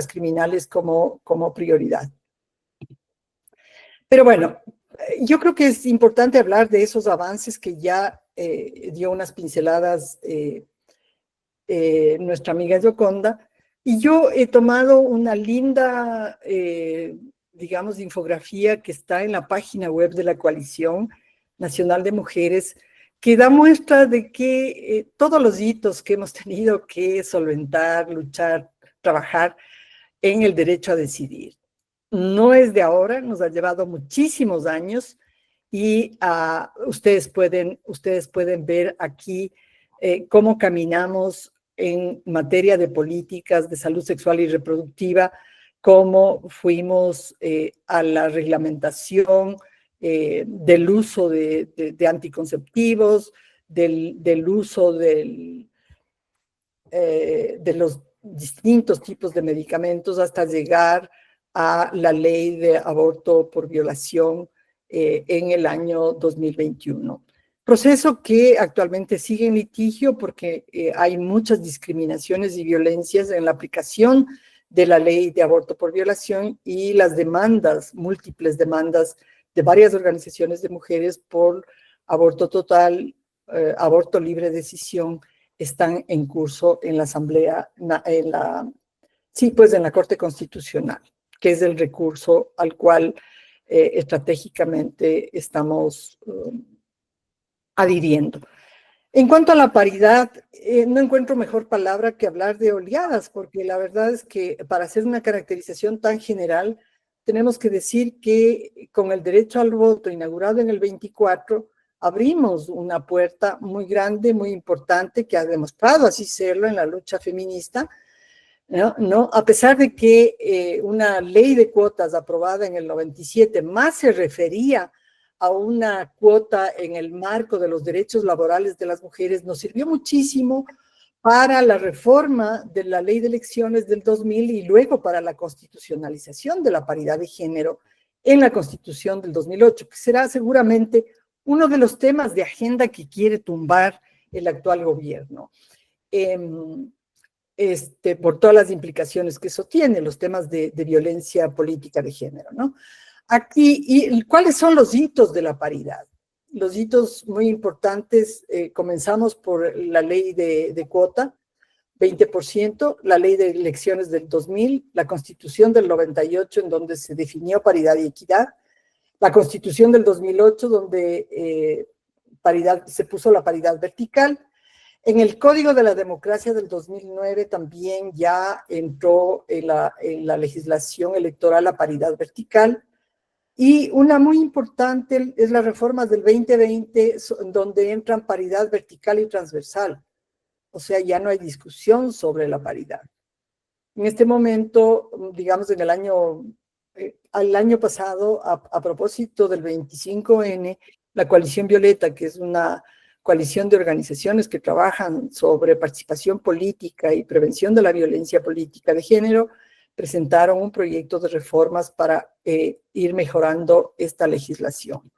criminales como prioridad. Pero bueno, yo creo que es importante hablar de esos avances que ya dio unas pinceladas nuestra amiga Gioconda, y yo he tomado una linda, digamos, infografía que está en la página web de la coalición, Nacional de Mujeres, que da muestra de que todos los hitos que hemos tenido que solventar, luchar, trabajar en el derecho a decidir. No es de ahora, nos ha llevado muchísimos años y ustedes pueden ver aquí cómo caminamos en materia de políticas de salud sexual y reproductiva, cómo fuimos a la reglamentación del uso de anticonceptivos, del uso de los distintos tipos de medicamentos hasta llegar a la ley de aborto por violación en el año 2021. Proceso que actualmente sigue en litigio porque hay muchas discriminaciones y violencias en la aplicación de la ley de aborto por violación y las demandas, múltiples demandas de varias organizaciones de mujeres por aborto total, aborto libre decisión, están en curso en la Asamblea, en la Corte Constitucional, que es el recurso al cual estratégicamente estamos adhiriendo. En cuanto a la paridad, no encuentro mejor palabra que hablar de oleadas, porque la verdad es que para hacer una caracterización tan general, tenemos que decir que con el derecho al voto inaugurado en el 24, abrimos una puerta muy grande, muy importante, que ha demostrado así serlo en la lucha feminista, ¿no? A pesar de que una ley de cuotas aprobada en el 97 más se refería a una cuota en el marco de los derechos laborales de las mujeres, nos sirvió muchísimo para la reforma de la ley de elecciones del 2000 y luego para la constitucionalización de la paridad de género en la Constitución del 2008, que será seguramente uno de los temas de agenda que quiere tumbar el actual gobierno. Por todas las implicaciones que eso tiene, los temas de violencia política de género, ¿no? Aquí, ¿y cuáles son los hitos de la paridad? Los hitos muy importantes, comenzamos por la ley de cuota, 20%, la ley de elecciones del 2000, la Constitución del 98, en donde se definió paridad y equidad, la Constitución del 2008, donde se puso la paridad vertical. En el Código de la Democracia del 2009 también ya entró en la legislación electoral la paridad vertical. Y una muy importante es la reforma del 2020, donde entran paridad vertical y transversal. O sea, ya no hay discusión sobre la paridad. En este momento, digamos, al año pasado, a propósito del 25N, la Coalición Violeta, que es una coalición de organizaciones que trabajan sobre participación política y prevención de la violencia política de género, presentaron un proyecto de reformas para ir mejorando esta legislación.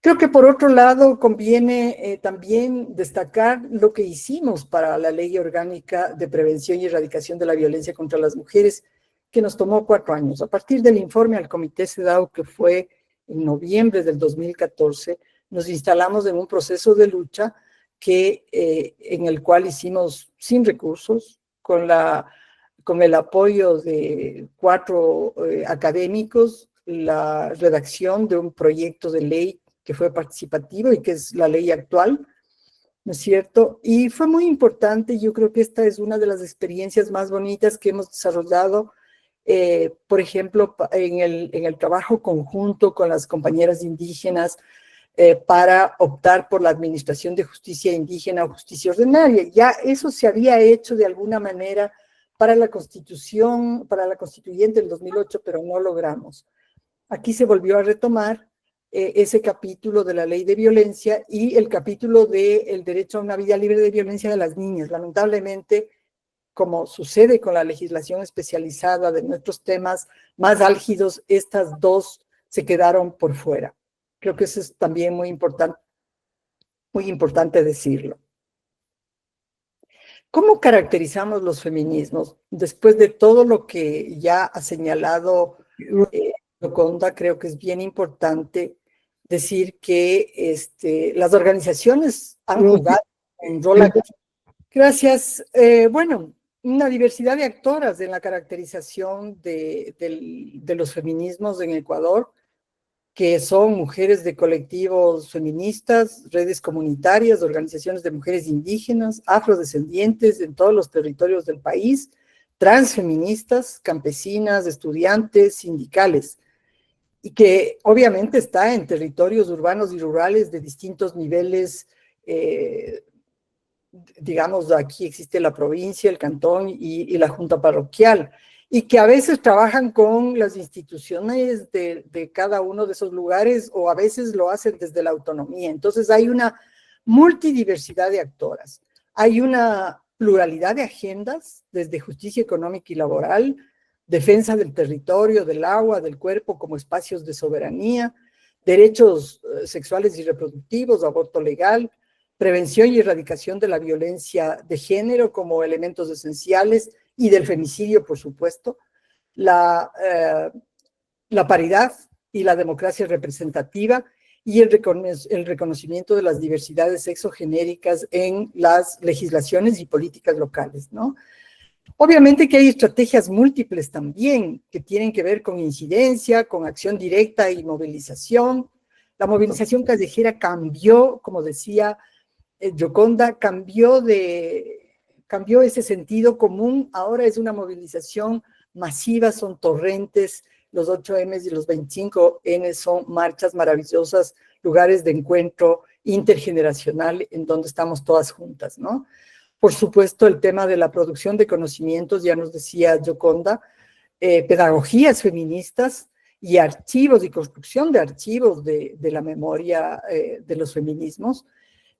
Creo que por otro lado conviene también destacar lo que hicimos para la Ley Orgánica de Prevención y Erradicación de la Violencia contra las Mujeres, que nos tomó 4 años. A partir del informe al Comité CEDAW, que fue en noviembre del 2014, nos instalamos en un proceso de lucha en el cual hicimos sin recursos, con el apoyo de 4 académicos, la redacción de un proyecto de ley que fue participativo y que es la ley actual, ¿no es cierto? Y fue muy importante, yo creo que esta es una de las experiencias más bonitas que hemos desarrollado, por ejemplo, en el trabajo conjunto con las compañeras indígenas para optar por la administración de justicia indígena o justicia ordinaria. Ya eso se había hecho de alguna manera para la Constitución, para la Constituyente del 2008, pero no logramos. Aquí se volvió a retomar ese capítulo de la ley de violencia y el capítulo del derecho a una vida libre de violencia de las niñas. Lamentablemente, como sucede con la legislación especializada de nuestros temas más álgidos, estas dos se quedaron por fuera. Creo que eso es también muy importante decirlo. ¿Cómo caracterizamos los feminismos? Después de todo lo que ya ha señalado Yoconda, creo que es bien importante decir que las organizaciones han jugado un rol activo. Gracias. Bueno, una diversidad de actoras en la caracterización de los feminismos en Ecuador. que son mujeres de colectivos feministas, redes comunitarias, organizaciones de mujeres indígenas, afrodescendientes en todos los territorios del país, transfeministas, campesinas, estudiantes, sindicales, y que obviamente está en territorios urbanos y rurales de distintos niveles. Digamos, aquí existe la provincia, el cantón y la junta parroquial, y que a veces trabajan con las instituciones de cada uno de esos lugares, o a veces lo hacen desde la autonomía. Entonces hay una multidiversidad de actoras, hay una pluralidad de agendas, desde justicia económica y laboral, defensa del territorio, del agua, del cuerpo como espacios de soberanía, derechos sexuales y reproductivos, aborto legal, prevención y erradicación de la violencia de género como elementos esenciales, y del femicidio, por supuesto, la paridad y la democracia representativa, y el reconocimiento de las diversidades sexogenéricas en las legislaciones y políticas locales, ¿no? Obviamente que hay estrategias múltiples también que tienen que ver con incidencia, con acción directa y movilización. La movilización callejera cambió, como decía Gioconda, cambió ese sentido común. Ahora es una movilización masiva, son torrentes. Los 8M y los 25N son marchas maravillosas, lugares de encuentro intergeneracional en donde estamos todas juntas, ¿no? Por supuesto, el tema de la producción de conocimientos, ya nos decía Gioconda, pedagogías feministas y archivos y construcción de archivos de la memoria de los feminismos,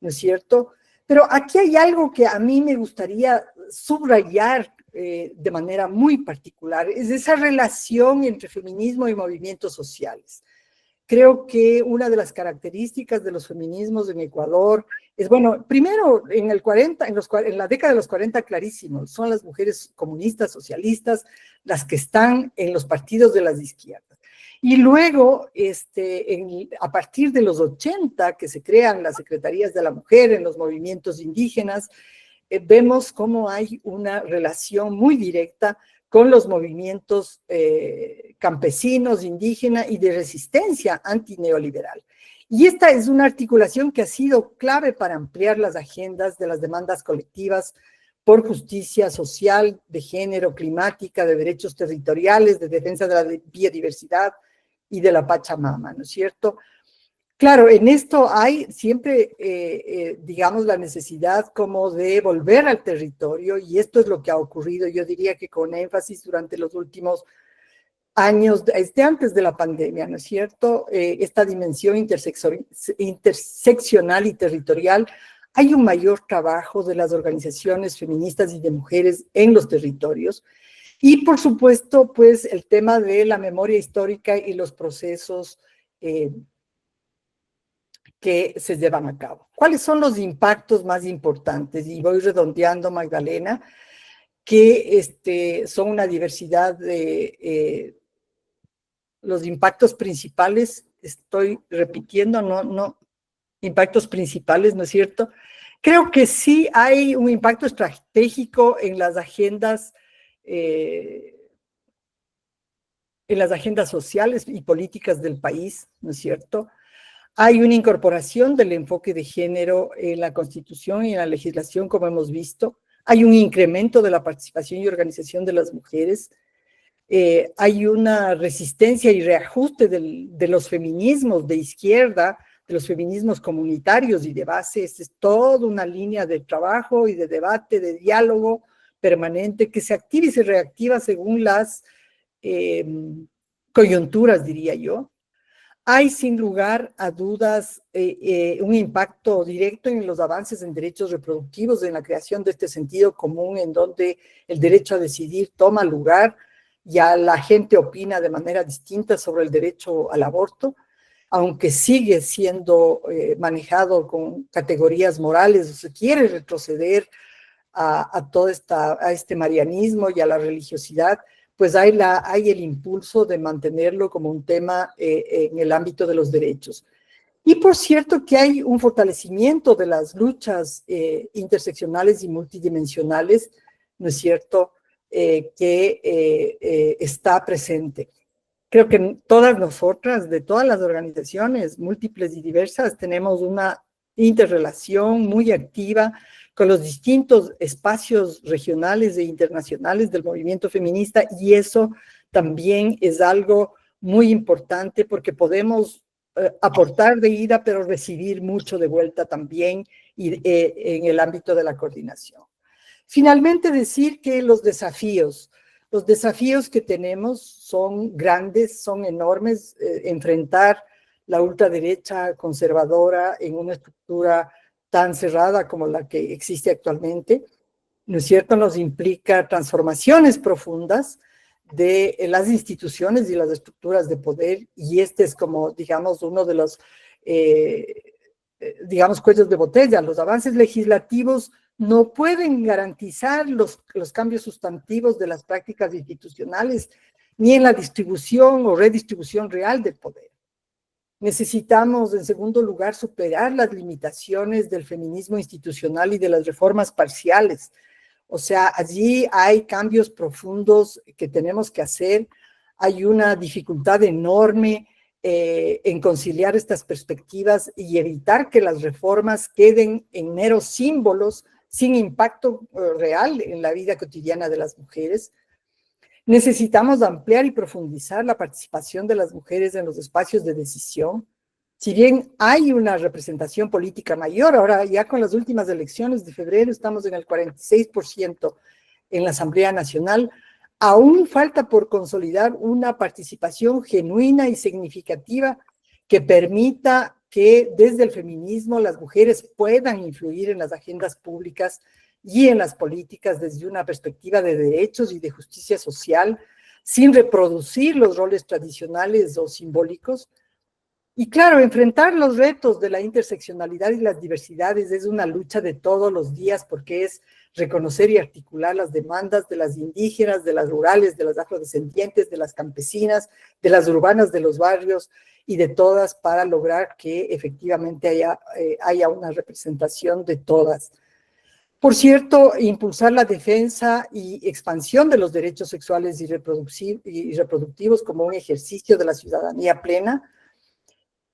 ¿no es cierto? Pero aquí hay algo que a mí me gustaría subrayar de manera muy particular, es esa relación entre feminismo y movimientos sociales. Creo que una de las características de los feminismos en Ecuador es, bueno, primero en la década de los 40, clarísimo, son las mujeres comunistas, socialistas, las que están en los partidos de las izquierdas. Y luego, a partir de los 80, que se crean las secretarías de la mujer en los movimientos indígenas, vemos cómo hay una relación muy directa con los movimientos campesinos, indígenas y de resistencia antineoliberal. Y esta es una articulación que ha sido clave para ampliar las agendas de las demandas colectivas por justicia social, de género, climática, de derechos territoriales, de defensa de la biodiversidad y de la Pachamama, ¿no es cierto? Claro, en esto hay siempre, digamos, la necesidad como de volver al territorio, y esto es lo que ha ocurrido, yo diría que con énfasis durante los últimos años, antes de la pandemia, ¿no es cierto? Esta dimensión interseccional y territorial, hay un mayor trabajo de las organizaciones feministas y de mujeres en los territorios, y por supuesto, pues, el tema de la memoria histórica y los procesos que se llevan a cabo. ¿Cuáles son los impactos más importantes? Y voy redondeando, Magdalena, que son una diversidad de los impactos principales, estoy repitiendo, impactos principales, ¿no es cierto? Creo que sí hay un impacto estratégico en las agendas sociales y políticas del país, ¿no es cierto? Hay una incorporación del enfoque de género en la Constitución y en la legislación, como hemos visto. Hay un incremento de la participación y organización de las mujeres. Hay una resistencia y reajuste de los feminismos de izquierda, de los feminismos comunitarios y de base. Es toda una línea de trabajo y de debate, de diálogo permanente que se activa y se reactiva según las coyunturas, diría yo. Hay, sin lugar a dudas, un impacto directo en los avances en derechos reproductivos, en la creación de este sentido común en donde el derecho a decidir toma lugar. Ya la gente opina de manera distinta sobre el derecho al aborto, aunque sigue siendo manejado con categorías morales, o se quiere retroceder a este marianismo y a la religiosidad, pues hay el impulso de mantenerlo como un tema en el ámbito de los derechos. Y por cierto que hay un fortalecimiento de las luchas interseccionales y multidimensionales, ¿no es cierto?, que está presente. Creo que todas nosotras, de todas las organizaciones múltiples y diversas, tenemos una interrelación muy activa con los distintos espacios regionales e internacionales del movimiento feminista, y eso también es algo muy importante porque podemos aportar de ida, pero recibir mucho de vuelta también en el ámbito de la coordinación. Finalmente, decir que los desafíos que tenemos son grandes, son enormes. Enfrentar la ultraderecha conservadora en una estructura tan cerrada como la que existe actualmente, ¿no es cierto?, nos implica transformaciones profundas de las instituciones y las estructuras de poder, y este es como, digamos, uno de los, digamos, cuellos de botella. Los avances legislativos no pueden garantizar los cambios sustantivos de las prácticas institucionales, ni en la distribución o redistribución real del poder. Necesitamos, en segundo lugar, superar las limitaciones del feminismo institucional y de las reformas parciales. O sea, allí hay cambios profundos que tenemos que hacer. Hay una dificultad enorme en conciliar estas perspectivas y evitar que las reformas queden en meros símbolos sin impacto real en la vida cotidiana de las mujeres. Necesitamos ampliar y profundizar la participación de las mujeres en los espacios de decisión. Si bien hay una representación política mayor, ahora ya con las últimas elecciones de febrero estamos en el 46% en la Asamblea Nacional, aún falta por consolidar una participación genuina y significativa que permita que desde el feminismo las mujeres puedan influir en las agendas públicas y en las políticas desde una perspectiva de derechos y de justicia social, sin reproducir los roles tradicionales o simbólicos. Y claro, enfrentar los retos de la interseccionalidad y las diversidades es una lucha de todos los días, porque es reconocer y articular las demandas de las indígenas, de las rurales, de las afrodescendientes, de las campesinas, de las urbanas, de los barrios y de todas, para lograr que efectivamente haya una representación de todas. Por cierto, impulsar la defensa y expansión de los derechos sexuales y reproductivos como un ejercicio de la ciudadanía plena,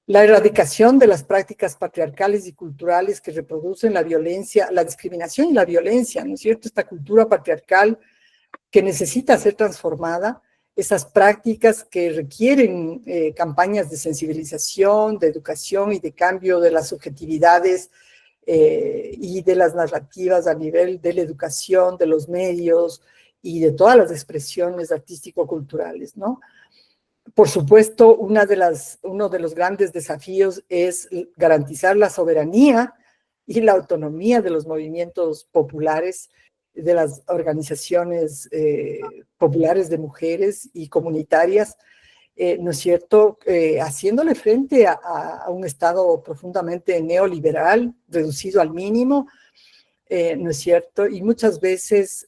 la erradicación de las prácticas patriarcales y culturales que reproducen la violencia, la discriminación y la violencia, ¿no es cierto? Esta cultura patriarcal que necesita ser transformada, esas prácticas que requieren campañas de sensibilización, de educación y de cambio de las subjetividades y de las narrativas a nivel de la educación, de los medios y de todas las expresiones artístico-culturales, ¿no? Por supuesto, uno de los grandes desafíos es garantizar la soberanía y la autonomía de los movimientos populares, de las organizaciones populares de mujeres y comunitarias, ¿no es cierto?, haciéndole frente a un Estado profundamente neoliberal, reducido al mínimo, ¿no es cierto?, y muchas veces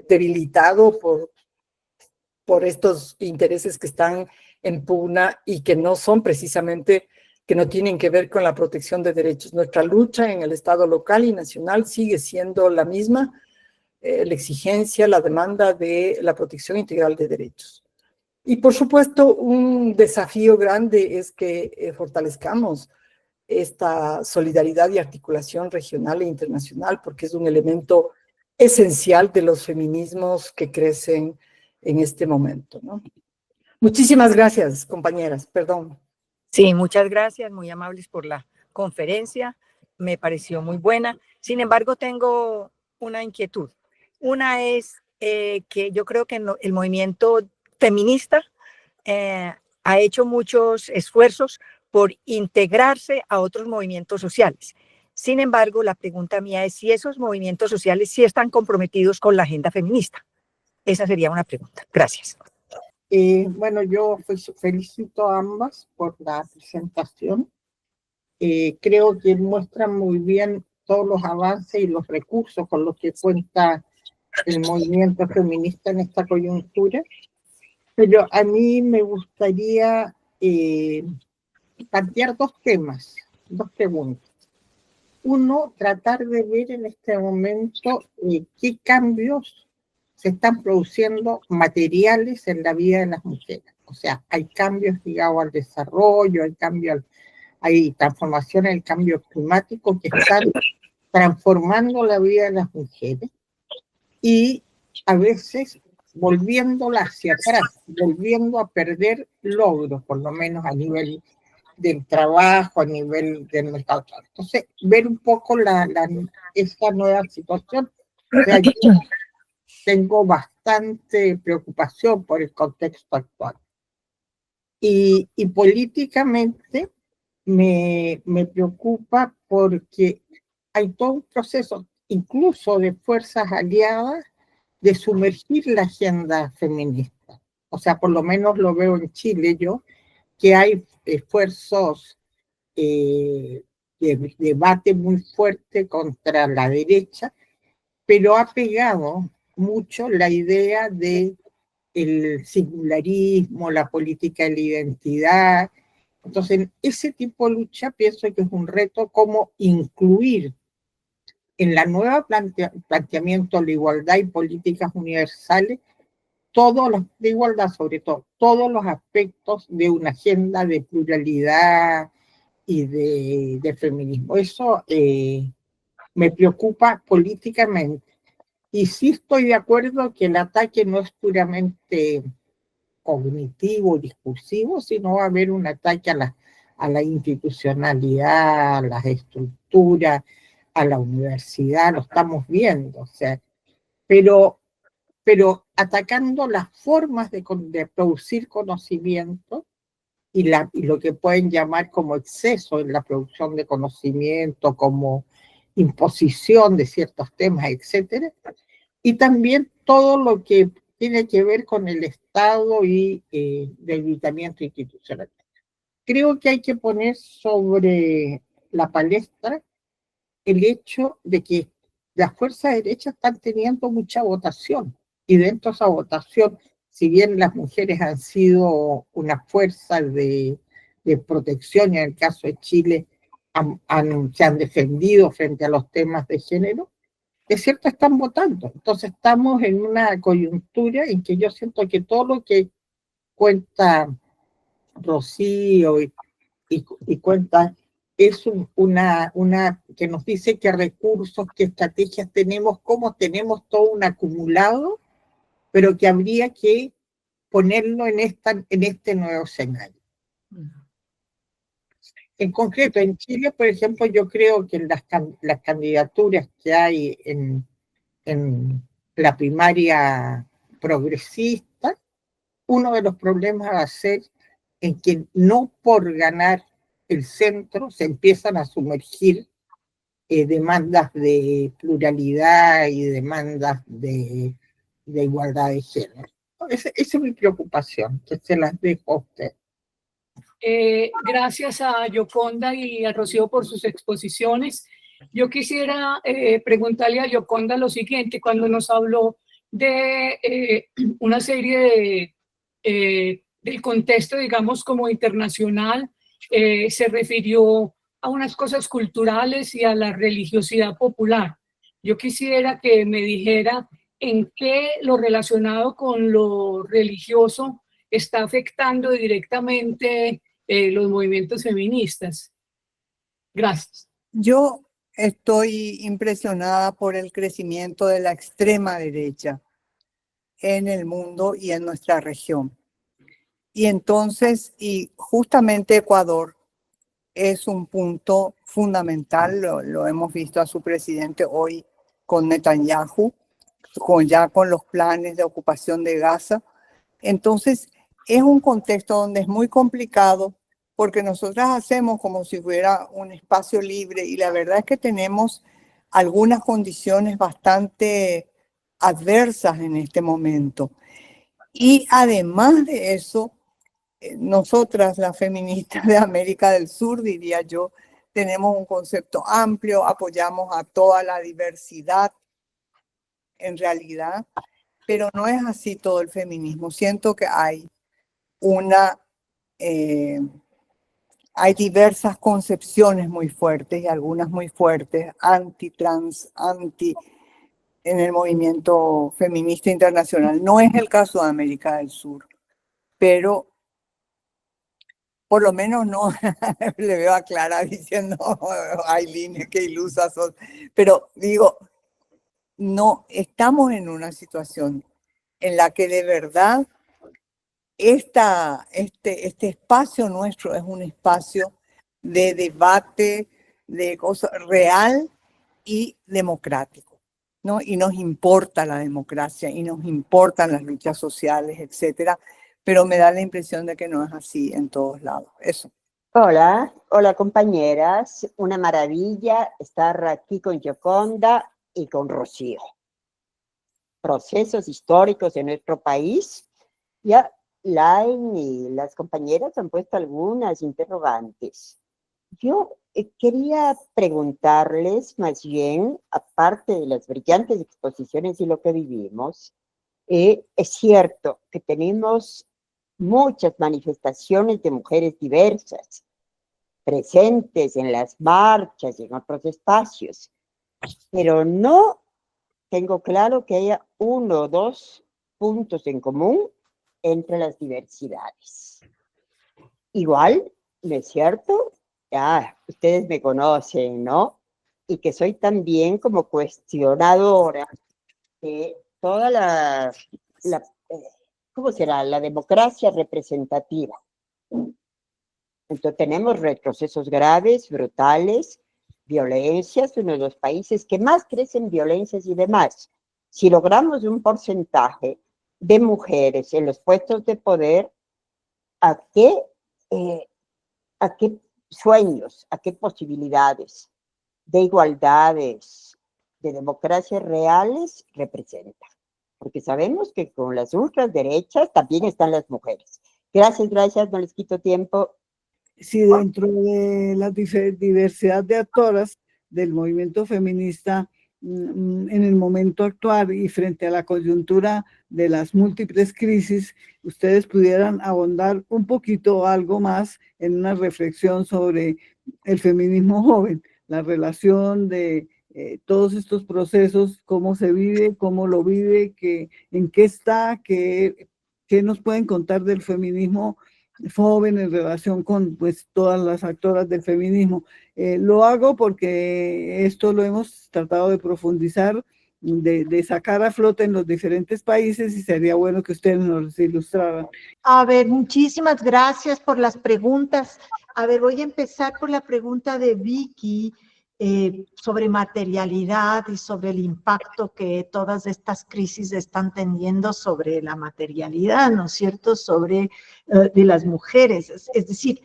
debilitado por estos intereses que están en pugna y que no son precisamente, que no tienen que ver con la protección de derechos. Nuestra lucha en el Estado local y nacional sigue siendo la misma, la exigencia, la demanda de la protección integral de derechos. Y por supuesto, un desafío grande es que fortalezcamos esta solidaridad y articulación regional e internacional, porque es un elemento esencial de los feminismos que crecen en este momento, ¿no? Muchísimas gracias, compañeras. Perdón. Sí, muchas gracias, muy amables por la conferencia. Me pareció muy buena. Sin embargo, tengo una inquietud. Una es que yo creo que el movimiento feminista ha hecho muchos esfuerzos por integrarse a otros movimientos sociales. Sin embargo, la pregunta mía es si esos movimientos sociales sí están comprometidos con la agenda feminista. Esa sería una pregunta. Gracias. Bueno, yo felicito a ambas por la presentación. Creo que muestran muy bien todos los avances y los recursos con los que cuenta el movimiento feminista en esta coyuntura. Pero a mí me gustaría plantear dos temas, dos preguntas. Uno, tratar de ver en este momento qué cambios se están produciendo materiales en la vida de las mujeres. O sea, hay cambios ligados al desarrollo, hay transformación en el cambio climático que están transformando la vida de las mujeres y a veces volviéndola hacia atrás, volviendo a perder logros, por lo menos a nivel del trabajo, a nivel del mercado. Entonces, ver un poco esta nueva situación. O sea, yo tengo bastante preocupación por el contexto actual. Y políticamente me preocupa porque hay todo un proceso, incluso de fuerzas aliadas, de sumergir la agenda feminista. O sea, por lo menos lo veo en Chile yo, que hay esfuerzos de debate muy fuerte contra la derecha, pero ha pegado mucho la idea de el singularismo, la política de la identidad. Entonces, en ese tipo de lucha pienso que es un reto como incluir en la nueva planteamiento de la igualdad y políticas universales, de igualdad sobre todo, todos los aspectos de una agenda de pluralidad y de feminismo. Eso me preocupa políticamente. Y sí estoy de acuerdo que el ataque no es puramente cognitivo, discursivo, sino va a haber un ataque a la institucionalidad, a las estructuras, a la universidad, lo estamos viendo, o sea, pero atacando las formas de producir conocimiento y lo que pueden llamar como exceso en la producción de conocimiento, como imposición de ciertos temas, etcétera, y también todo lo que tiene que ver con el Estado y debilitamiento institucional. Creo que hay que poner sobre la palestra el hecho de que las fuerzas derechas están teniendo mucha votación, y dentro de esa votación, si bien las mujeres han sido una fuerza de protección, y en el caso de Chile se han defendido frente a los temas de género, es cierto, están votando. Entonces estamos en una coyuntura en que yo siento que todo lo que cuenta Rocío y cuenta es una que nos dice qué recursos, qué estrategias tenemos, cómo tenemos todo un acumulado, pero que habría que ponerlo en este nuevo escenario. En concreto, en Chile, por ejemplo, yo creo que las candidaturas que hay en la primaria progresista, uno de los problemas va a ser en que no por ganar el centro se empiezan a sumergir demandas de pluralidad y demandas de igualdad de género. Esa es mi preocupación, que se las dejo a usted. Gracias a Yoconda y a Rocío por sus exposiciones. Yo quisiera preguntarle a Yoconda lo siguiente: cuando nos habló de una serie del contexto, digamos, como internacional, se refirió a unas cosas culturales y a la religiosidad popular. Yo quisiera que me dijera en qué lo relacionado con lo religioso está afectando directamente los movimientos feministas. Gracias. Yo estoy impresionada por el crecimiento de la extrema derecha en el mundo y en nuestra región. Y entonces, y justamente Ecuador es un punto fundamental, lo hemos visto a su presidente hoy con Netanyahu, ya con los planes de ocupación de Gaza. Entonces, es un contexto donde es muy complicado porque nosotras hacemos como si fuera un espacio libre y la verdad es que tenemos algunas condiciones bastante adversas en este momento. Y además de eso, nosotras, las feministas de América del Sur, diría yo, tenemos un concepto amplio, apoyamos a toda la diversidad en realidad, pero no es así todo el feminismo. Siento que hay hay diversas concepciones muy fuertes y algunas muy fuertes, anti-trans, en el movimiento feminista internacional. No es el caso de América del Sur, pero por lo menos no le veo a Clara diciendo, Aileen, qué ilusa sos. Pero digo, no, estamos en una situación en la que de verdad este espacio nuestro es un espacio de debate, de cosas real y democrático, ¿no? Y nos importa la democracia y nos importan las luchas sociales, etcétera, pero me da la impresión de que no es así en todos lados. Eso. Hola, hola compañeras, una maravilla estar aquí con Gioconda y con Rocío. Procesos históricos en nuestro país. Ya Lain y las compañeras han puesto algunas interrogantes. Yo quería preguntarles más bien, aparte de las brillantes exposiciones y lo que vivimos, es cierto que tenemos muchas manifestaciones de mujeres diversas, presentes en las marchas y en otros espacios, pero no tengo claro que haya uno o dos puntos en común entre las diversidades. Igual, ¿no es cierto? Ya, ustedes me conocen, ¿no? Y que soy también como cuestionadora de toda ¿cómo será? La democracia representativa. Entonces tenemos retrocesos graves, brutales, violencias, uno de los países que más crecen violencias y demás. Si logramos un porcentaje de mujeres en los puestos de poder, ¿a qué sueños, a qué posibilidades de igualdades, de democracias reales representa? Porque sabemos que con las ultraderechas también están las mujeres. Gracias, gracias, no les quito tiempo. Si dentro de la diversidad de actoras del movimiento feminista en el momento actual y frente a la coyuntura de las múltiples crisis, ustedes pudieran ahondar un poquito algo más en una reflexión sobre el feminismo joven, la relación de todos estos procesos, cómo se vive, cómo lo vive, en qué está, qué nos pueden contar del feminismo joven en relación con pues todas las actoras del feminismo. Lo hago porque esto lo hemos tratado de profundizar, de sacar a flote en los diferentes países y sería bueno que ustedes nos ilustraran. A ver, muchísimas gracias por las preguntas. A ver, voy a empezar por la pregunta de Vicky sobre materialidad y sobre el impacto que todas estas crisis están teniendo sobre la materialidad, ¿no es cierto?, sobre de las mujeres. Es decir,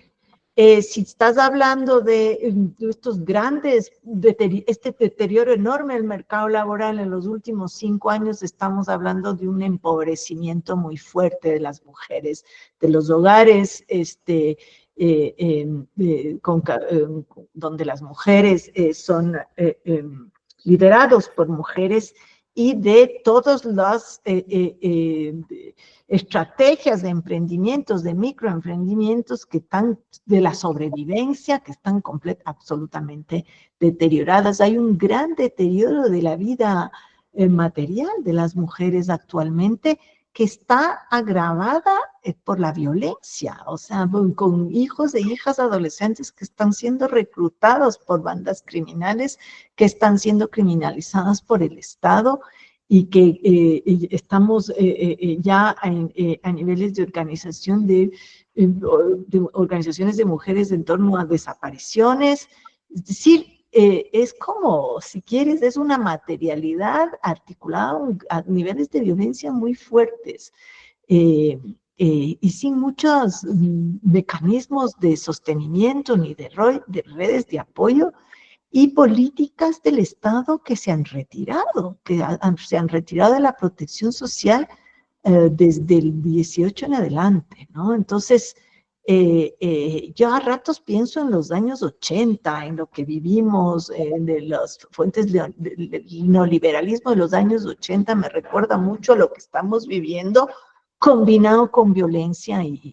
si estás hablando de estos grandes, este deterioro enorme del mercado laboral en los últimos 5 años, estamos hablando de un empobrecimiento muy fuerte de las mujeres, de los hogares, donde las mujeres son liderados por mujeres, y de todas las estrategias de emprendimientos, de microemprendimientos que están de la sobrevivencia, que están absolutamente deterioradas. Hay un gran deterioro de la vida material de las mujeres actualmente, que está agravada por la violencia, o sea, con hijos e hijas adolescentes que están siendo reclutados por bandas criminales, que están siendo criminalizadas por el Estado, y que estamos ya a niveles de organización de organizaciones de mujeres en torno a desapariciones. Es decir, es como, si quieres, es una materialidad articulada a niveles de violencia muy fuertes y sin muchos mecanismos de sostenimiento ni de redes de apoyo, y políticas del Estado que se han retirado, se han retirado de la protección social desde el 18 en adelante, ¿no? Entonces, yo a ratos pienso en los años 80, en lo que vivimos, de las fuentes del neoliberalismo de los años 80, me recuerda mucho a lo que estamos viviendo, combinado con violencia y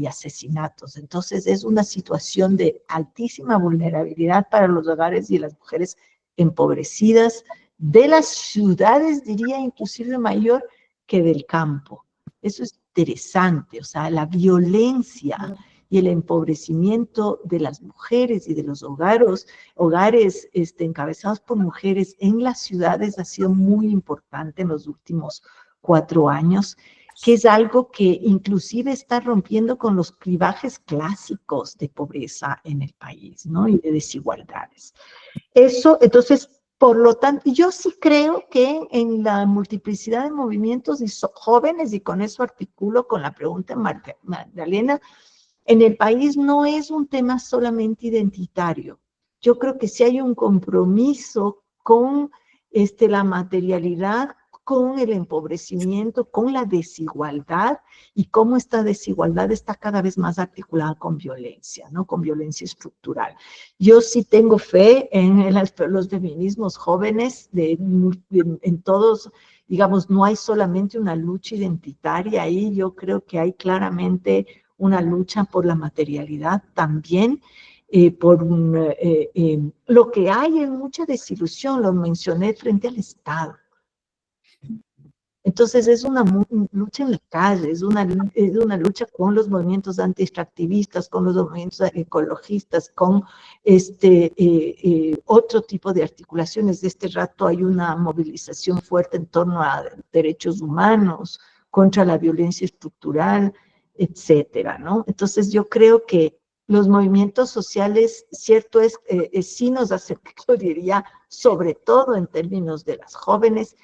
asesinatos. Entonces es una situación de altísima vulnerabilidad para los hogares y las mujeres empobrecidas, de las ciudades, diría inclusive mayor, que del campo. Eso es interesante, o sea, la violencia y el empobrecimiento de las mujeres y de los hogares encabezados por mujeres en las ciudades ha sido muy importante en los últimos 4 años, que es algo que inclusive está rompiendo con los clivajes clásicos de pobreza en el país, ¿no? Y de desigualdades. Eso, entonces, por lo tanto, yo sí creo que en la multiplicidad de movimientos jóvenes, y con eso articulo con la pregunta de Magdalena, en el país no es un tema solamente identitario. Yo creo que sí hay un compromiso con la materialidad, con el empobrecimiento, con la desigualdad, y cómo esta desigualdad está cada vez más articulada con violencia, ¿no? Con violencia estructural. Yo sí tengo fe en los feminismos jóvenes, en todos, digamos, no hay solamente una lucha identitaria ahí, yo creo que hay claramente una lucha por la materialidad también, lo que hay es mucha desilusión, lo mencioné, frente al Estado. Entonces es una lucha en la calle, es una lucha con los movimientos anti-extractivistas, con los movimientos ecologistas, con otro tipo de articulaciones. De este rato hay una movilización fuerte en torno a derechos humanos, contra la violencia estructural, etcétera, ¿no? Entonces yo creo que los movimientos sociales, cierto es, sí nos acercan, yo diría, sobre todo en términos de las jóvenes.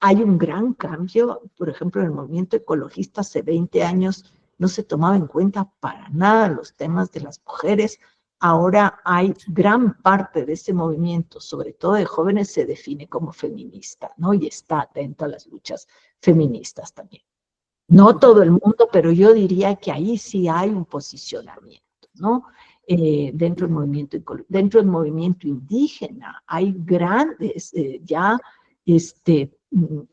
Hay un gran cambio, por ejemplo, en el movimiento ecologista hace 20 años no se tomaba en cuenta para nada los temas de las mujeres. Ahora hay gran parte de ese movimiento, sobre todo de jóvenes, se define como feminista, ¿no? Y está atento a las luchas feministas también. No todo el mundo, pero yo diría que ahí sí hay un posicionamiento, ¿no? Dentro del movimiento indígena hay grandes,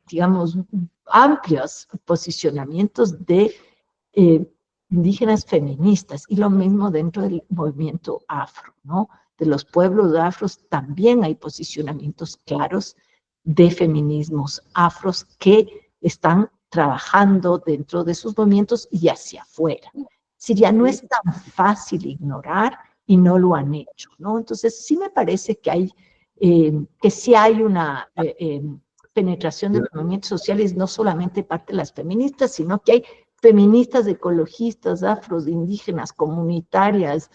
digamos, amplios posicionamientos de indígenas feministas, y lo mismo dentro del movimiento afro, ¿no? De los pueblos afros también hay posicionamientos claros de feminismos afros que están trabajando dentro de sus movimientos y hacia afuera. Si ya no es tan fácil ignorar, y no lo han hecho, ¿no? Entonces sí me parece que sí hay una penetración de los movimientos sociales, no solamente parte de las feministas, sino que hay feministas, ecologistas, afros, indígenas, comunitarias,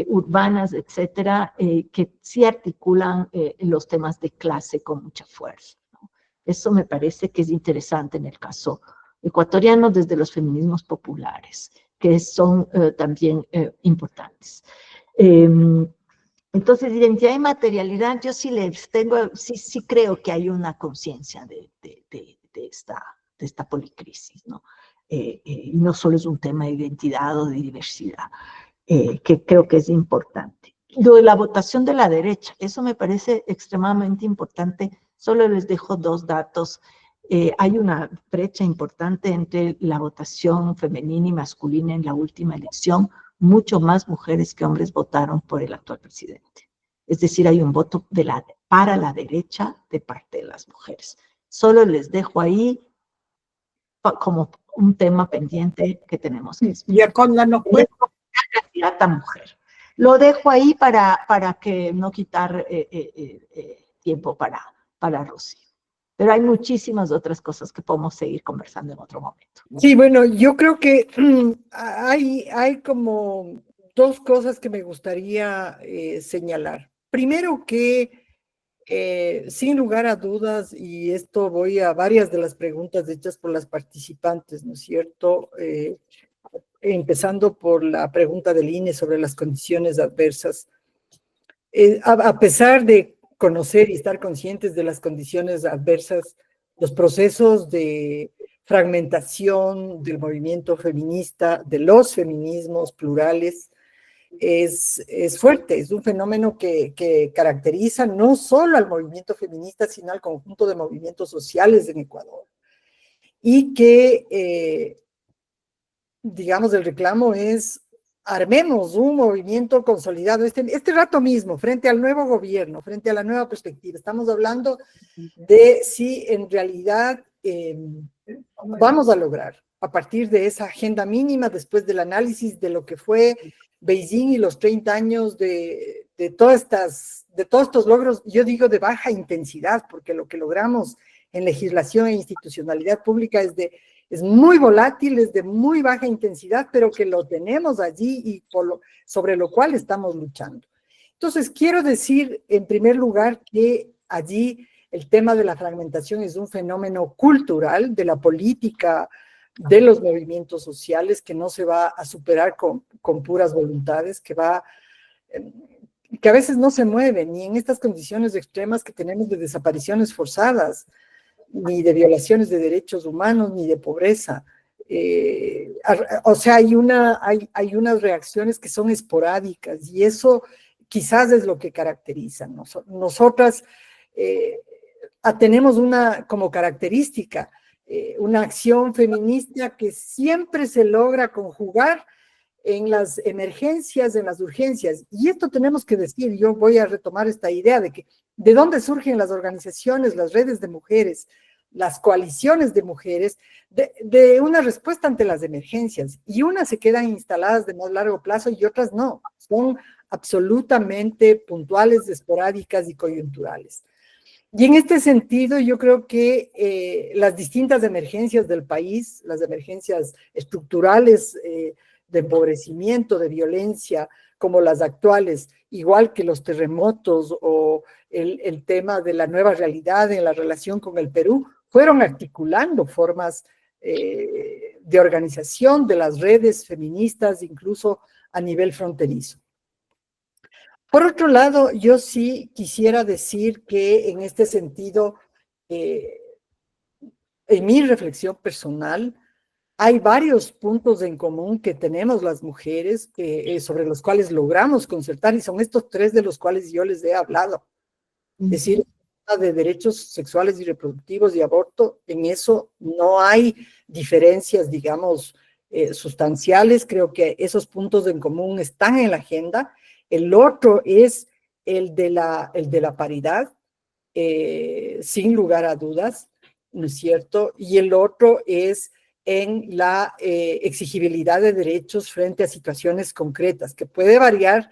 urbanas, etcétera, que sí articulan los temas de clase con mucha fuerza, ¿no? Eso me parece que es interesante en el caso ecuatoriano, desde los feminismos populares, que son también importantes. Entonces, identidad y materialidad, yo sí sí creo que hay una conciencia de esta policrisis, ¿no? No solo es un tema de identidad o de diversidad, que creo que es importante. Lo de la votación de la derecha, eso me parece extremadamente importante. Solo les dejo 2 datos. Hay una brecha importante entre la votación femenina y masculina en la última elección. Mucho más mujeres que hombres votaron por el actual presidente. Es decir, hay un voto para la derecha de parte de las mujeres. Solo les dejo ahí como un tema pendiente que tenemos que explicar. Gioconda nos cuenta. Candidata mujer. Lo dejo ahí para que no quitar tiempo para Rocío. Pero hay muchísimas otras cosas que podemos seguir conversando en otro momento. Sí, bueno, yo creo que hay como 2 cosas que me gustaría señalar. Primero que, sin lugar a dudas, y esto voy a varias de las preguntas hechas por las participantes, ¿no es cierto? Empezando por la pregunta del INE sobre las condiciones adversas. A pesar de conocer y estar conscientes de las condiciones adversas, los procesos de fragmentación del movimiento feminista, de los feminismos plurales, es fuerte, es un fenómeno que caracteriza no solo al movimiento feminista, sino al conjunto de movimientos sociales en Ecuador. Y que, digamos, el reclamo es armemos un movimiento consolidado este rato mismo, frente al nuevo gobierno, frente a la nueva perspectiva. Estamos hablando de si en realidad vamos a lograr, a partir de esa agenda mínima, después del análisis de lo que fue Beijing y los 30 años de todos estos logros, yo digo de baja intensidad, porque lo que logramos en legislación e institucionalidad pública es muy volátil, es de muy baja intensidad, pero que lo tenemos allí y sobre lo cual estamos luchando. Entonces, quiero decir, en primer lugar, que allí el tema de la fragmentación es un fenómeno cultural de la política, de los movimientos sociales, que no se va a superar con puras voluntades, que a veces no se mueve, ni en estas condiciones extremas que tenemos de desapariciones forzadas, ni de violaciones de derechos humanos, ni de pobreza. O sea, hay unas reacciones que son esporádicas, y eso quizás es lo que caracteriza. Nosotras tenemos como característica una acción feminista que siempre se logra conjugar en las emergencias, en las urgencias. Y esto tenemos que decir, yo voy a retomar esta idea de dónde surgen las organizaciones, las redes de mujeres, las coaliciones de mujeres, de una respuesta ante las emergencias. Y unas se quedan instaladas de más largo plazo y otras no. Son absolutamente puntuales, esporádicas y coyunturales. Y en este sentido, yo creo que las distintas emergencias del país, las emergencias estructurales de empobrecimiento, de violencia, como las actuales, igual que los terremotos o el tema de la nueva realidad en la relación con el Perú, fueron articulando formas de organización de las redes feministas, incluso a nivel fronterizo. Por otro lado, yo sí quisiera decir que en este sentido, en mi reflexión personal, hay varios puntos en común que tenemos las mujeres sobre los cuales logramos concertar, y son estos tres de los cuales yo les he hablado. Es decir, de derechos sexuales y reproductivos y aborto, en eso no hay diferencias, digamos, sustanciales. Creo que esos puntos en común están en la agenda. El otro es el de la paridad, sin lugar a dudas, ¿no es cierto? Y el otro es en la exigibilidad de derechos frente a situaciones concretas, que puede variar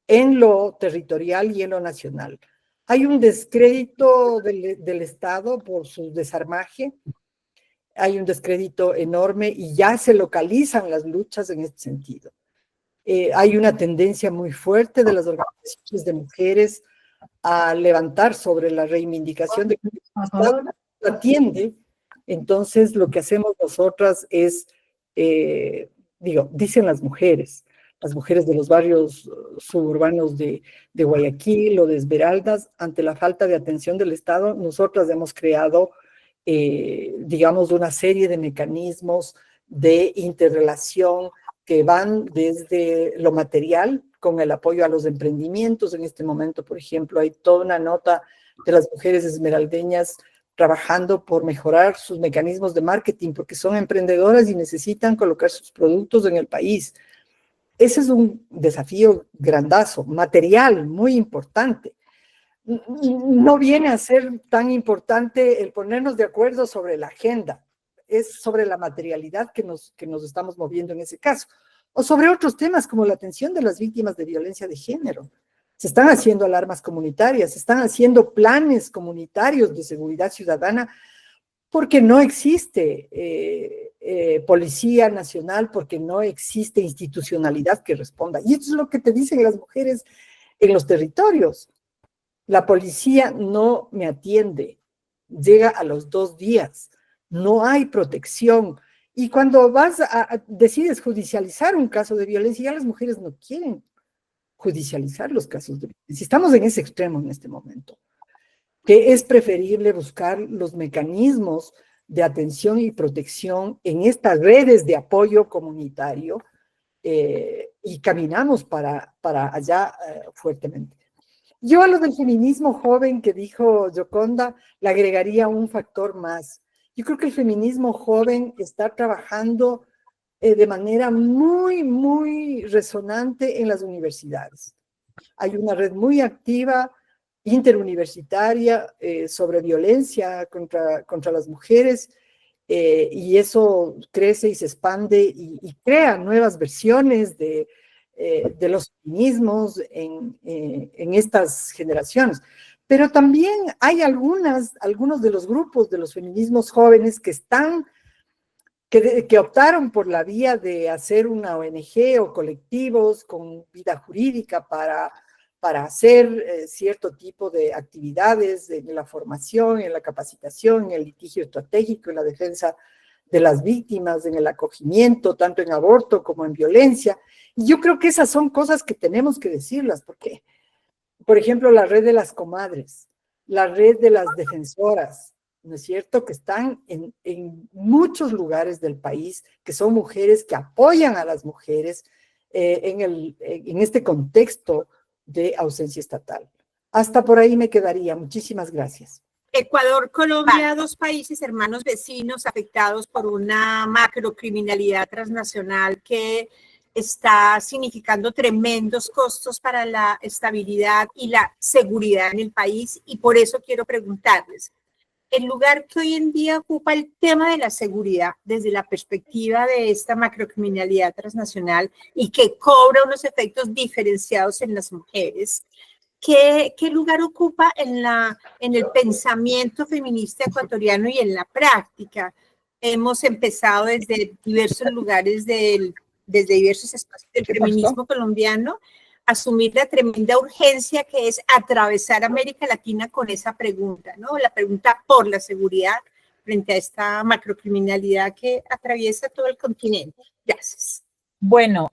en lo territorial y en lo nacional. Hay un descrédito del Estado por su desarmaje, hay un descrédito enorme y ya se localizan las luchas en este sentido. Hay una tendencia muy fuerte de las organizaciones de mujeres a levantar sobre la reivindicación de que el Estado atiende. Entonces, lo que hacemos nosotras es, dicen las mujeres de los barrios suburbanos de Guayaquil o de Esmeraldas, ante la falta de atención del Estado, nosotras hemos creado, digamos, una serie de mecanismos de interrelación que van desde lo material, con el apoyo a los emprendimientos. En este momento, por ejemplo, hay toda una nota de las mujeres esmeraldeñas trabajando por mejorar sus mecanismos de marketing, porque son emprendedoras y necesitan colocar sus productos en el país. Ese es un desafío grandazo, material, muy importante. No viene a ser tan importante el ponernos de acuerdo sobre la agenda, es sobre la materialidad que nos estamos moviendo en ese caso, o sobre otros temas como la atención de las víctimas de violencia de género. Se están haciendo alarmas comunitarias, se están haciendo planes comunitarios de seguridad ciudadana, porque no existe policía nacional, porque no existe institucionalidad que responda. Y esto es lo que te dicen las mujeres en los territorios. La policía no me atiende, llega a los 2 días, no hay protección. Y cuando decides judicializar un caso de violencia, ya las mujeres no quieren judicializar los casos de violencia. Estamos en ese extremo en este momento, que es preferible buscar los mecanismos de atención y protección en estas redes de apoyo comunitario, y caminamos para allá fuertemente. Yo a lo del feminismo joven que dijo Gioconda le agregaría un factor más. Yo creo que el feminismo joven está trabajando de manera muy, muy resonante en las universidades. Hay una red muy activa interuniversitaria sobre violencia contra las mujeres, y eso crece y se expande y crea nuevas versiones de los feminismos en estas generaciones. Pero también hay algunos de los grupos de los feminismos jóvenes que optaron por la vía de hacer una ONG o colectivos con vida jurídica para hacer cierto tipo de actividades en la formación, en la capacitación, en el litigio estratégico, en la defensa de las víctimas, en el acogimiento, tanto en aborto como en violencia. Y yo creo que esas son cosas que tenemos que decirlas, porque, por ejemplo, la red de las comadres, la red de las defensoras, ¿no es cierto?, que están en muchos lugares del país, que son mujeres que apoyan a las mujeres en este contexto de ausencia estatal. Hasta por ahí me quedaría. Muchísimas gracias. Ecuador, Colombia, dos países hermanos vecinos afectados por una macrocriminalidad transnacional que está significando tremendos costos para la estabilidad y la seguridad en el país, y por eso quiero preguntarles, el lugar que hoy en día ocupa el tema de la seguridad desde la perspectiva de esta macrocriminalidad transnacional y que cobra unos efectos diferenciados en las mujeres, ¿qué lugar ocupa en el pensamiento feminista ecuatoriano y en la práctica? Hemos empezado desde diversos lugares, desde diversos espacios del feminismo colombiano, asumir la tremenda urgencia que es atravesar América Latina con esa pregunta, ¿no? La pregunta por la seguridad frente a esta macrocriminalidad que atraviesa todo el continente. Gracias. Bueno,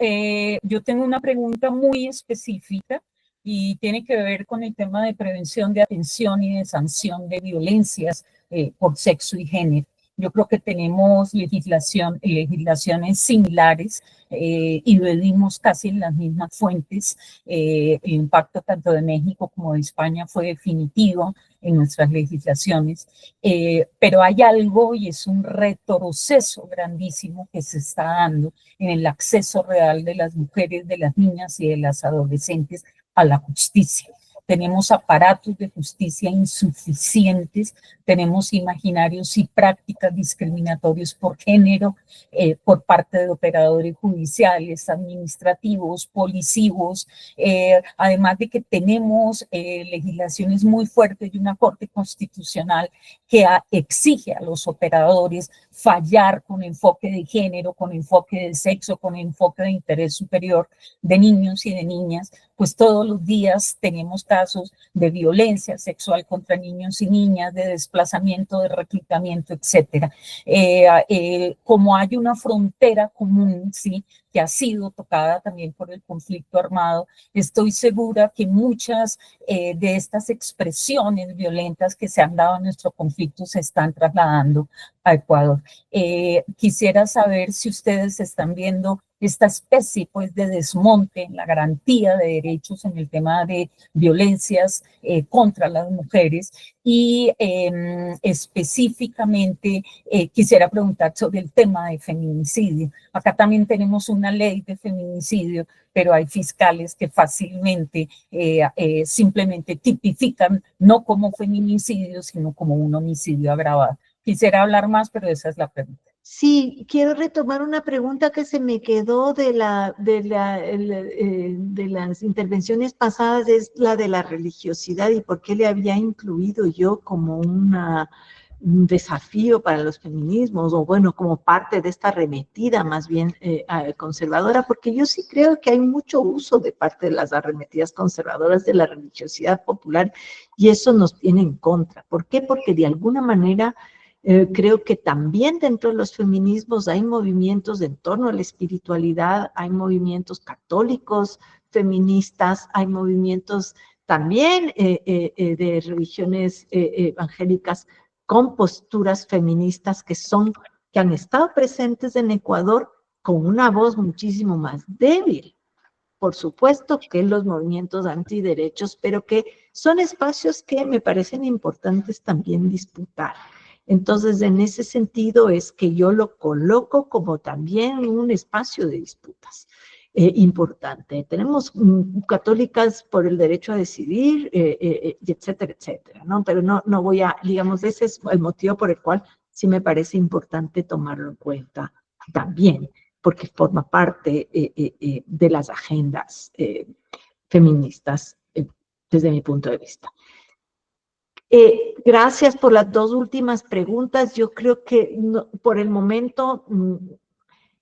yo tengo una pregunta muy específica y tiene que ver con el tema de prevención, de atención y de sanción de violencias por sexo y género. Yo creo que tenemos legislaciones similares y lo vimos casi en las mismas fuentes. El impacto tanto de México como de España fue definitivo en nuestras legislaciones, pero hay algo y es un retroceso grandísimo que se está dando en el acceso real de las mujeres, de las niñas y de las adolescentes a la justicia. Tenemos aparatos de justicia insuficientes, tenemos imaginarios y prácticas discriminatorios por género por parte de operadores judiciales, administrativos, policivos, además de que tenemos legislaciones muy fuertes y una Corte Constitucional que exige a los operadores fallar con enfoque de género, con enfoque de sexo, con enfoque de interés superior de niños y de niñas. Pues todos los días tenemos casos de violencia sexual contra niños y niñas, de desplazamiento, de reclutamiento, etcétera. Como hay una frontera común, ¿sí?, que ha sido tocada también por el conflicto armado, estoy segura que muchas de estas expresiones violentas que se han dado en nuestro conflicto se están trasladando a Ecuador. Quisiera saber si ustedes están viendo esta especie pues de desmonte en la garantía de derechos en el tema de violencias contra las mujeres y específicamente quisiera preguntar sobre el tema de feminicidio. Acá también tenemos una ley de feminicidio, pero hay fiscales que fácilmente simplemente tipifican no como feminicidio, sino como un homicidio agravado. Quisiera hablar más, pero esa es la pregunta. Sí, quiero retomar una pregunta que se me quedó de las intervenciones pasadas, es la de la religiosidad y por qué le había incluido yo como un desafío para los feminismos, o bueno, como parte de esta arremetida más bien conservadora, porque yo sí creo que hay mucho uso de parte de las arremetidas conservadoras de la religiosidad popular y eso nos tiene en contra. ¿Por qué? Porque de alguna manera creo que también dentro de los feminismos hay movimientos en torno a la espiritualidad, hay movimientos católicos feministas, hay movimientos también de religiones evangélicas con posturas feministas que han estado presentes en Ecuador con una voz muchísimo más débil, por supuesto, que los movimientos antiderechos, pero que son espacios que me parecen importantes también disputar. Entonces, en ese sentido es que yo lo coloco como también un espacio de disputas importante. Tenemos católicas por el derecho a decidir, etcétera, etcétera, ¿no? Pero no voy a, digamos, ese es el motivo por el cual sí me parece importante tomarlo en cuenta también, porque forma parte de las agendas feministas desde mi punto de vista. Gracias por las dos últimas preguntas. Yo creo que por el momento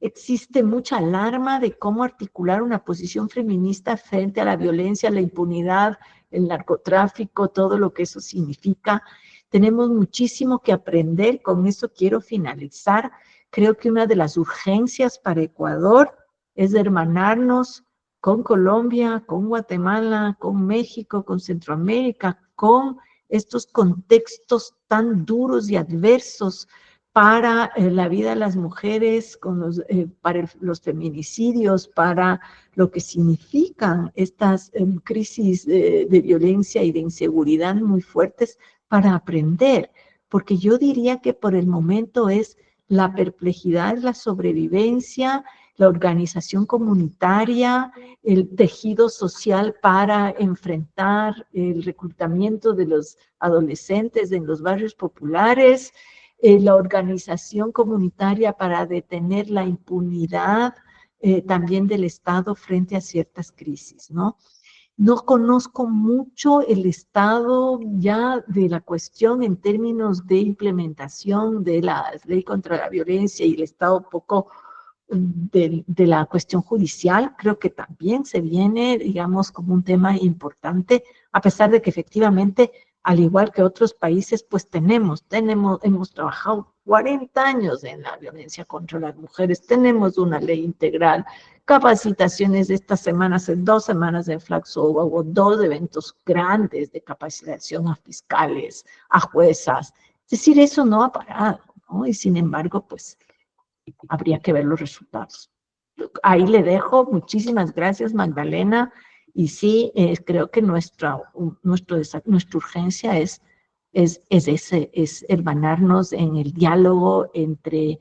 existe mucha alarma de cómo articular una posición feminista frente a la violencia, la impunidad, el narcotráfico, todo lo que eso significa. Tenemos muchísimo que aprender, con eso quiero finalizar. Creo que una de las urgencias para Ecuador es hermanarnos con Colombia, con Guatemala, con México, con Centroamérica, con estos contextos tan duros y adversos para la vida de las mujeres, para los feminicidios, para lo que significan estas crisis de violencia y de inseguridad muy fuertes, para aprender, porque yo diría que por el momento es la perplejidad, la sobrevivencia, la organización comunitaria, el tejido social para enfrentar el reclutamiento de los adolescentes en los barrios populares, la organización comunitaria para detener la impunidad también del Estado frente a ciertas crisis, ¿no? No conozco mucho el estado ya de la cuestión en términos de implementación de la ley contra la violencia y el estado poco de la cuestión judicial. Creo que también se viene, digamos, como un tema importante, a pesar de que efectivamente, al igual que otros países, pues hemos trabajado 40 años en la violencia contra las mujeres, tenemos una ley integral, capacitaciones de estas semanas, en 2 semanas de Flaxo hubo 2 eventos grandes de capacitación a fiscales, a juezas. Es decir, eso no ha parado, ¿no? Y sin embargo, pues habría que ver los resultados. Ahí le dejo. Muchísimas gracias, Magdalena. Y sí, creo que nuestra urgencia es hermanarnos en el diálogo entre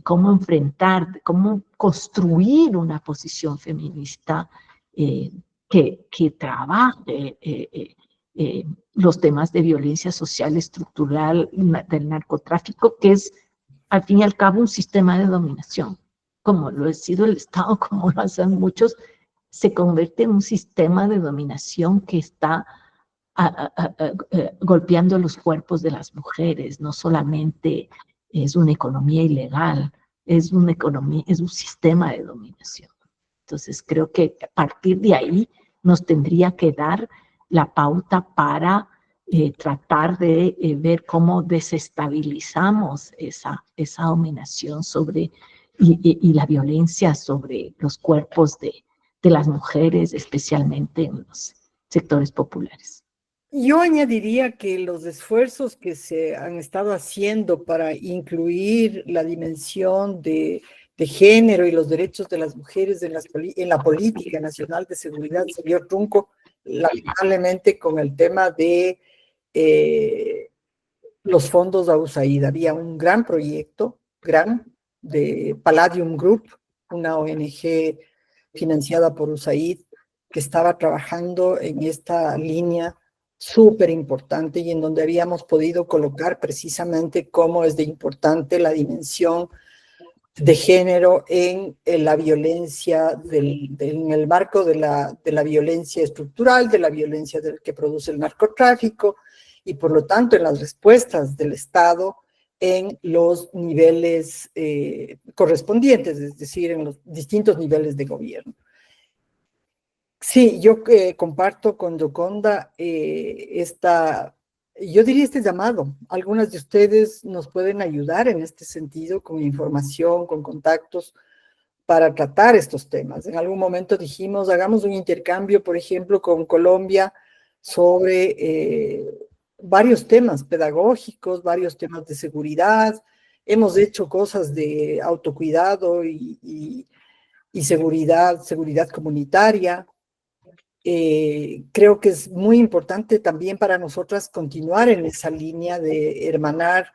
cómo enfrentar, cómo construir una posición feminista que trabaje los temas de violencia social estructural, del narcotráfico, que es al fin y al cabo un sistema de dominación, como lo ha sido el Estado, como lo hacen muchos, se convierte en un sistema de dominación que está golpeando los cuerpos de las mujeres. No solamente es una economía ilegal, es un sistema de dominación. Entonces creo que a partir de ahí nos tendría que dar la pauta para tratar de ver cómo desestabilizamos esa dominación y la violencia sobre los cuerpos de las mujeres, especialmente en los sectores populares. Yo añadiría que los esfuerzos que se han estado haciendo para incluir la dimensión de género y los derechos de las mujeres en la política nacional de seguridad se dio trunco, lamentablemente, con el tema de los fondos a USAID. Había un gran proyecto, de Palladium Group, una ONG financiada por USAID, que estaba trabajando en esta línea súper importante y en donde habíamos podido colocar precisamente cómo es de importante la dimensión de género en la violencia, en el marco de la violencia estructural, de la violencia que produce el narcotráfico, y por lo tanto en las respuestas del Estado en los niveles correspondientes, es decir, en los distintos niveles de gobierno. Sí, yo comparto con Gioconda yo diría este llamado. Algunas de ustedes nos pueden ayudar en este sentido con información, con contactos para tratar estos temas. En algún momento dijimos, hagamos un intercambio, por ejemplo, con Colombia sobre varios temas pedagógicos, varios temas de seguridad. Hemos hecho cosas de autocuidado y seguridad comunitaria. Creo que es muy importante también para nosotras continuar en esa línea de hermanar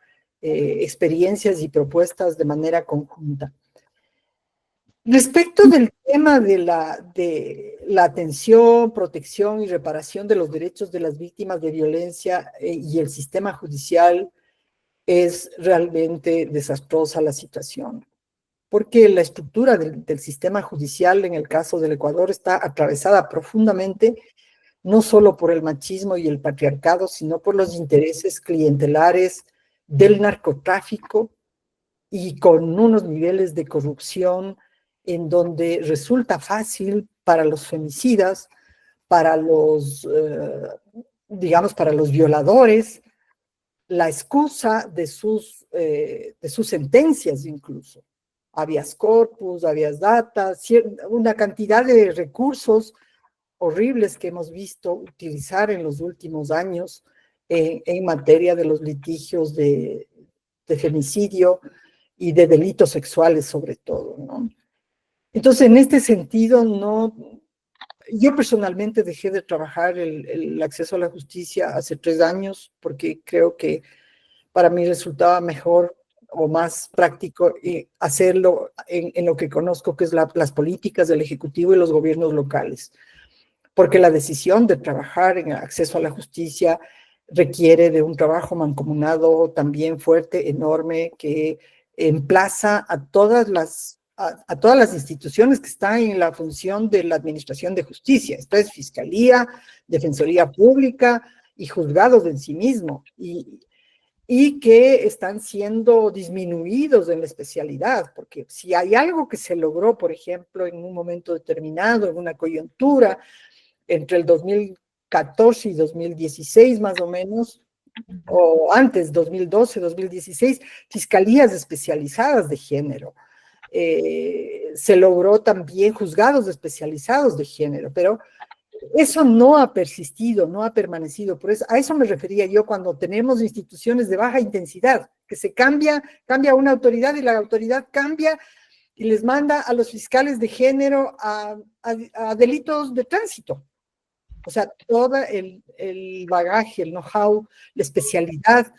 experiencias y propuestas de manera conjunta. Respecto del tema de la atención, protección y reparación de los derechos de las víctimas de violencia y el sistema judicial, es realmente desastrosa la situación, porque la estructura del sistema judicial en el caso del Ecuador está atravesada profundamente no solo por el machismo y el patriarcado, sino por los intereses clientelares del narcotráfico y con unos niveles de corrupción en donde resulta fácil para los femicidas, para los, digamos, para los violadores, la excusa de sus sentencias incluso, habeas corpus, habeas data, una cantidad de recursos horribles que hemos visto utilizar en los últimos años en materia de los litigios de femicidio y de delitos sexuales sobre todo, ¿no? Entonces, en este sentido, yo personalmente dejé de trabajar el acceso a la justicia hace 3 años porque creo que para mí resultaba mejor o más práctico hacerlo en lo que conozco, que es las políticas del Ejecutivo y los gobiernos locales. Porque la decisión de trabajar en acceso a la justicia requiere de un trabajo mancomunado también fuerte, enorme, que emplaza a todas las instituciones que están en la función de la administración de justicia. Esta es Fiscalía, Defensoría Pública y juzgados en sí mismo, y que están siendo disminuidos en la especialidad, porque si hay algo que se logró, por ejemplo, en un momento determinado, en una coyuntura, entre el 2014 y 2016 más o menos, o antes, 2012, 2016, fiscalías especializadas de género. Se logró también juzgados especializados de género, pero eso no ha persistido, no ha permanecido. Por eso, a eso me refería yo cuando tenemos instituciones de baja intensidad, que se cambia una autoridad y la autoridad cambia y les manda a los fiscales de género a delitos de tránsito. O sea, todo el bagaje, el know-how, la especialidad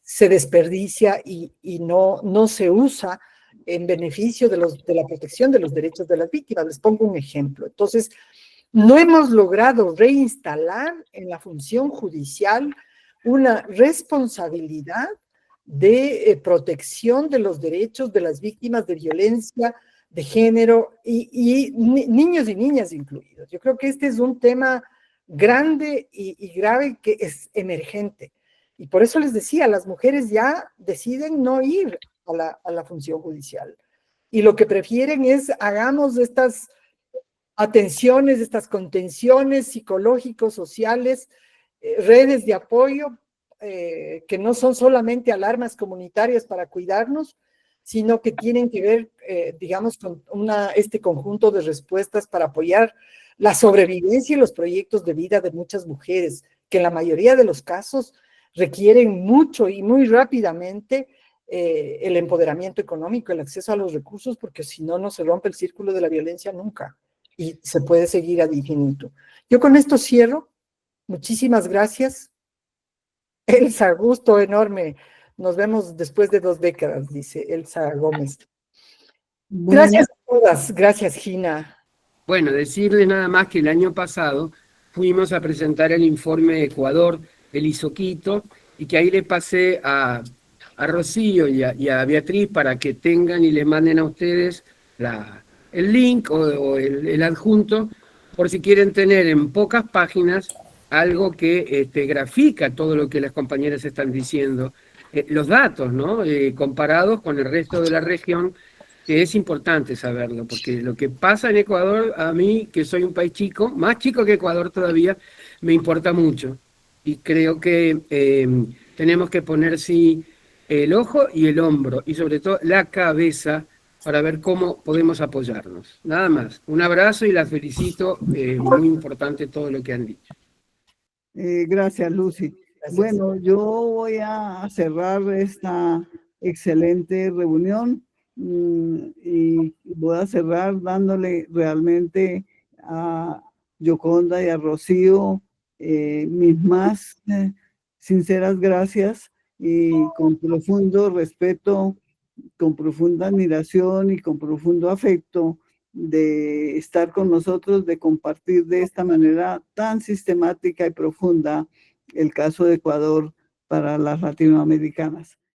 se desperdicia y no se usa en beneficio de la protección de los derechos de las víctimas. Les pongo un ejemplo. Entonces, no hemos logrado reinstalar en la función judicial una responsabilidad de protección de los derechos de las víctimas de violencia de género y niños y niñas incluidos. Yo creo que este es un tema grande y grave que es emergente. Y por eso les decía, las mujeres ya deciden no ir a la función judicial. Y lo que prefieren es hagamos estas atenciones, estas contenciones psicológicos, sociales, redes de apoyo, que no son solamente alarmas comunitarias para cuidarnos, sino que tienen que ver, digamos, con este conjunto de respuestas para apoyar la sobrevivencia y los proyectos de vida de muchas mujeres, que en la mayoría de los casos requieren mucho y muy rápidamente el empoderamiento económico, el acceso a los recursos, porque si no, no se rompe el círculo de la violencia nunca y se puede seguir ad infinito. Yo con esto cierro. Muchísimas gracias. Elsa, gusto enorme. Nos vemos después de 2 décadas, dice Elsa Gómez. Gracias a todas. Gracias, Gina. Bueno, decirle nada más que el año pasado fuimos a presentar el informe de Ecuador, el Isoquito, y que ahí le pasé a Rocío y a Beatriz para que tengan y le manden a ustedes el link o el adjunto, por si quieren tener en pocas páginas algo que grafica todo lo que las compañeras están diciendo. Los datos, ¿no? Comparados con el resto de la región, que es importante saberlo, porque lo que pasa en Ecuador, a mí, que soy un país chico, más chico que Ecuador todavía, me importa mucho. Y creo que tenemos que poner, sí, el ojo y el hombro, y sobre todo la cabeza, para ver cómo podemos apoyarnos. Nada más. Un abrazo y las felicito. Muy importante todo lo que han dicho. Gracias, Lucy. Gracias. Bueno, yo voy a cerrar esta excelente reunión y voy a cerrar dándole realmente a Yoconda y a Rocío mis más sinceras gracias y con profundo respeto, con profunda admiración y con profundo afecto de estar con nosotros, de compartir de esta manera tan sistemática y profunda el caso de Ecuador para las latinoamericanas.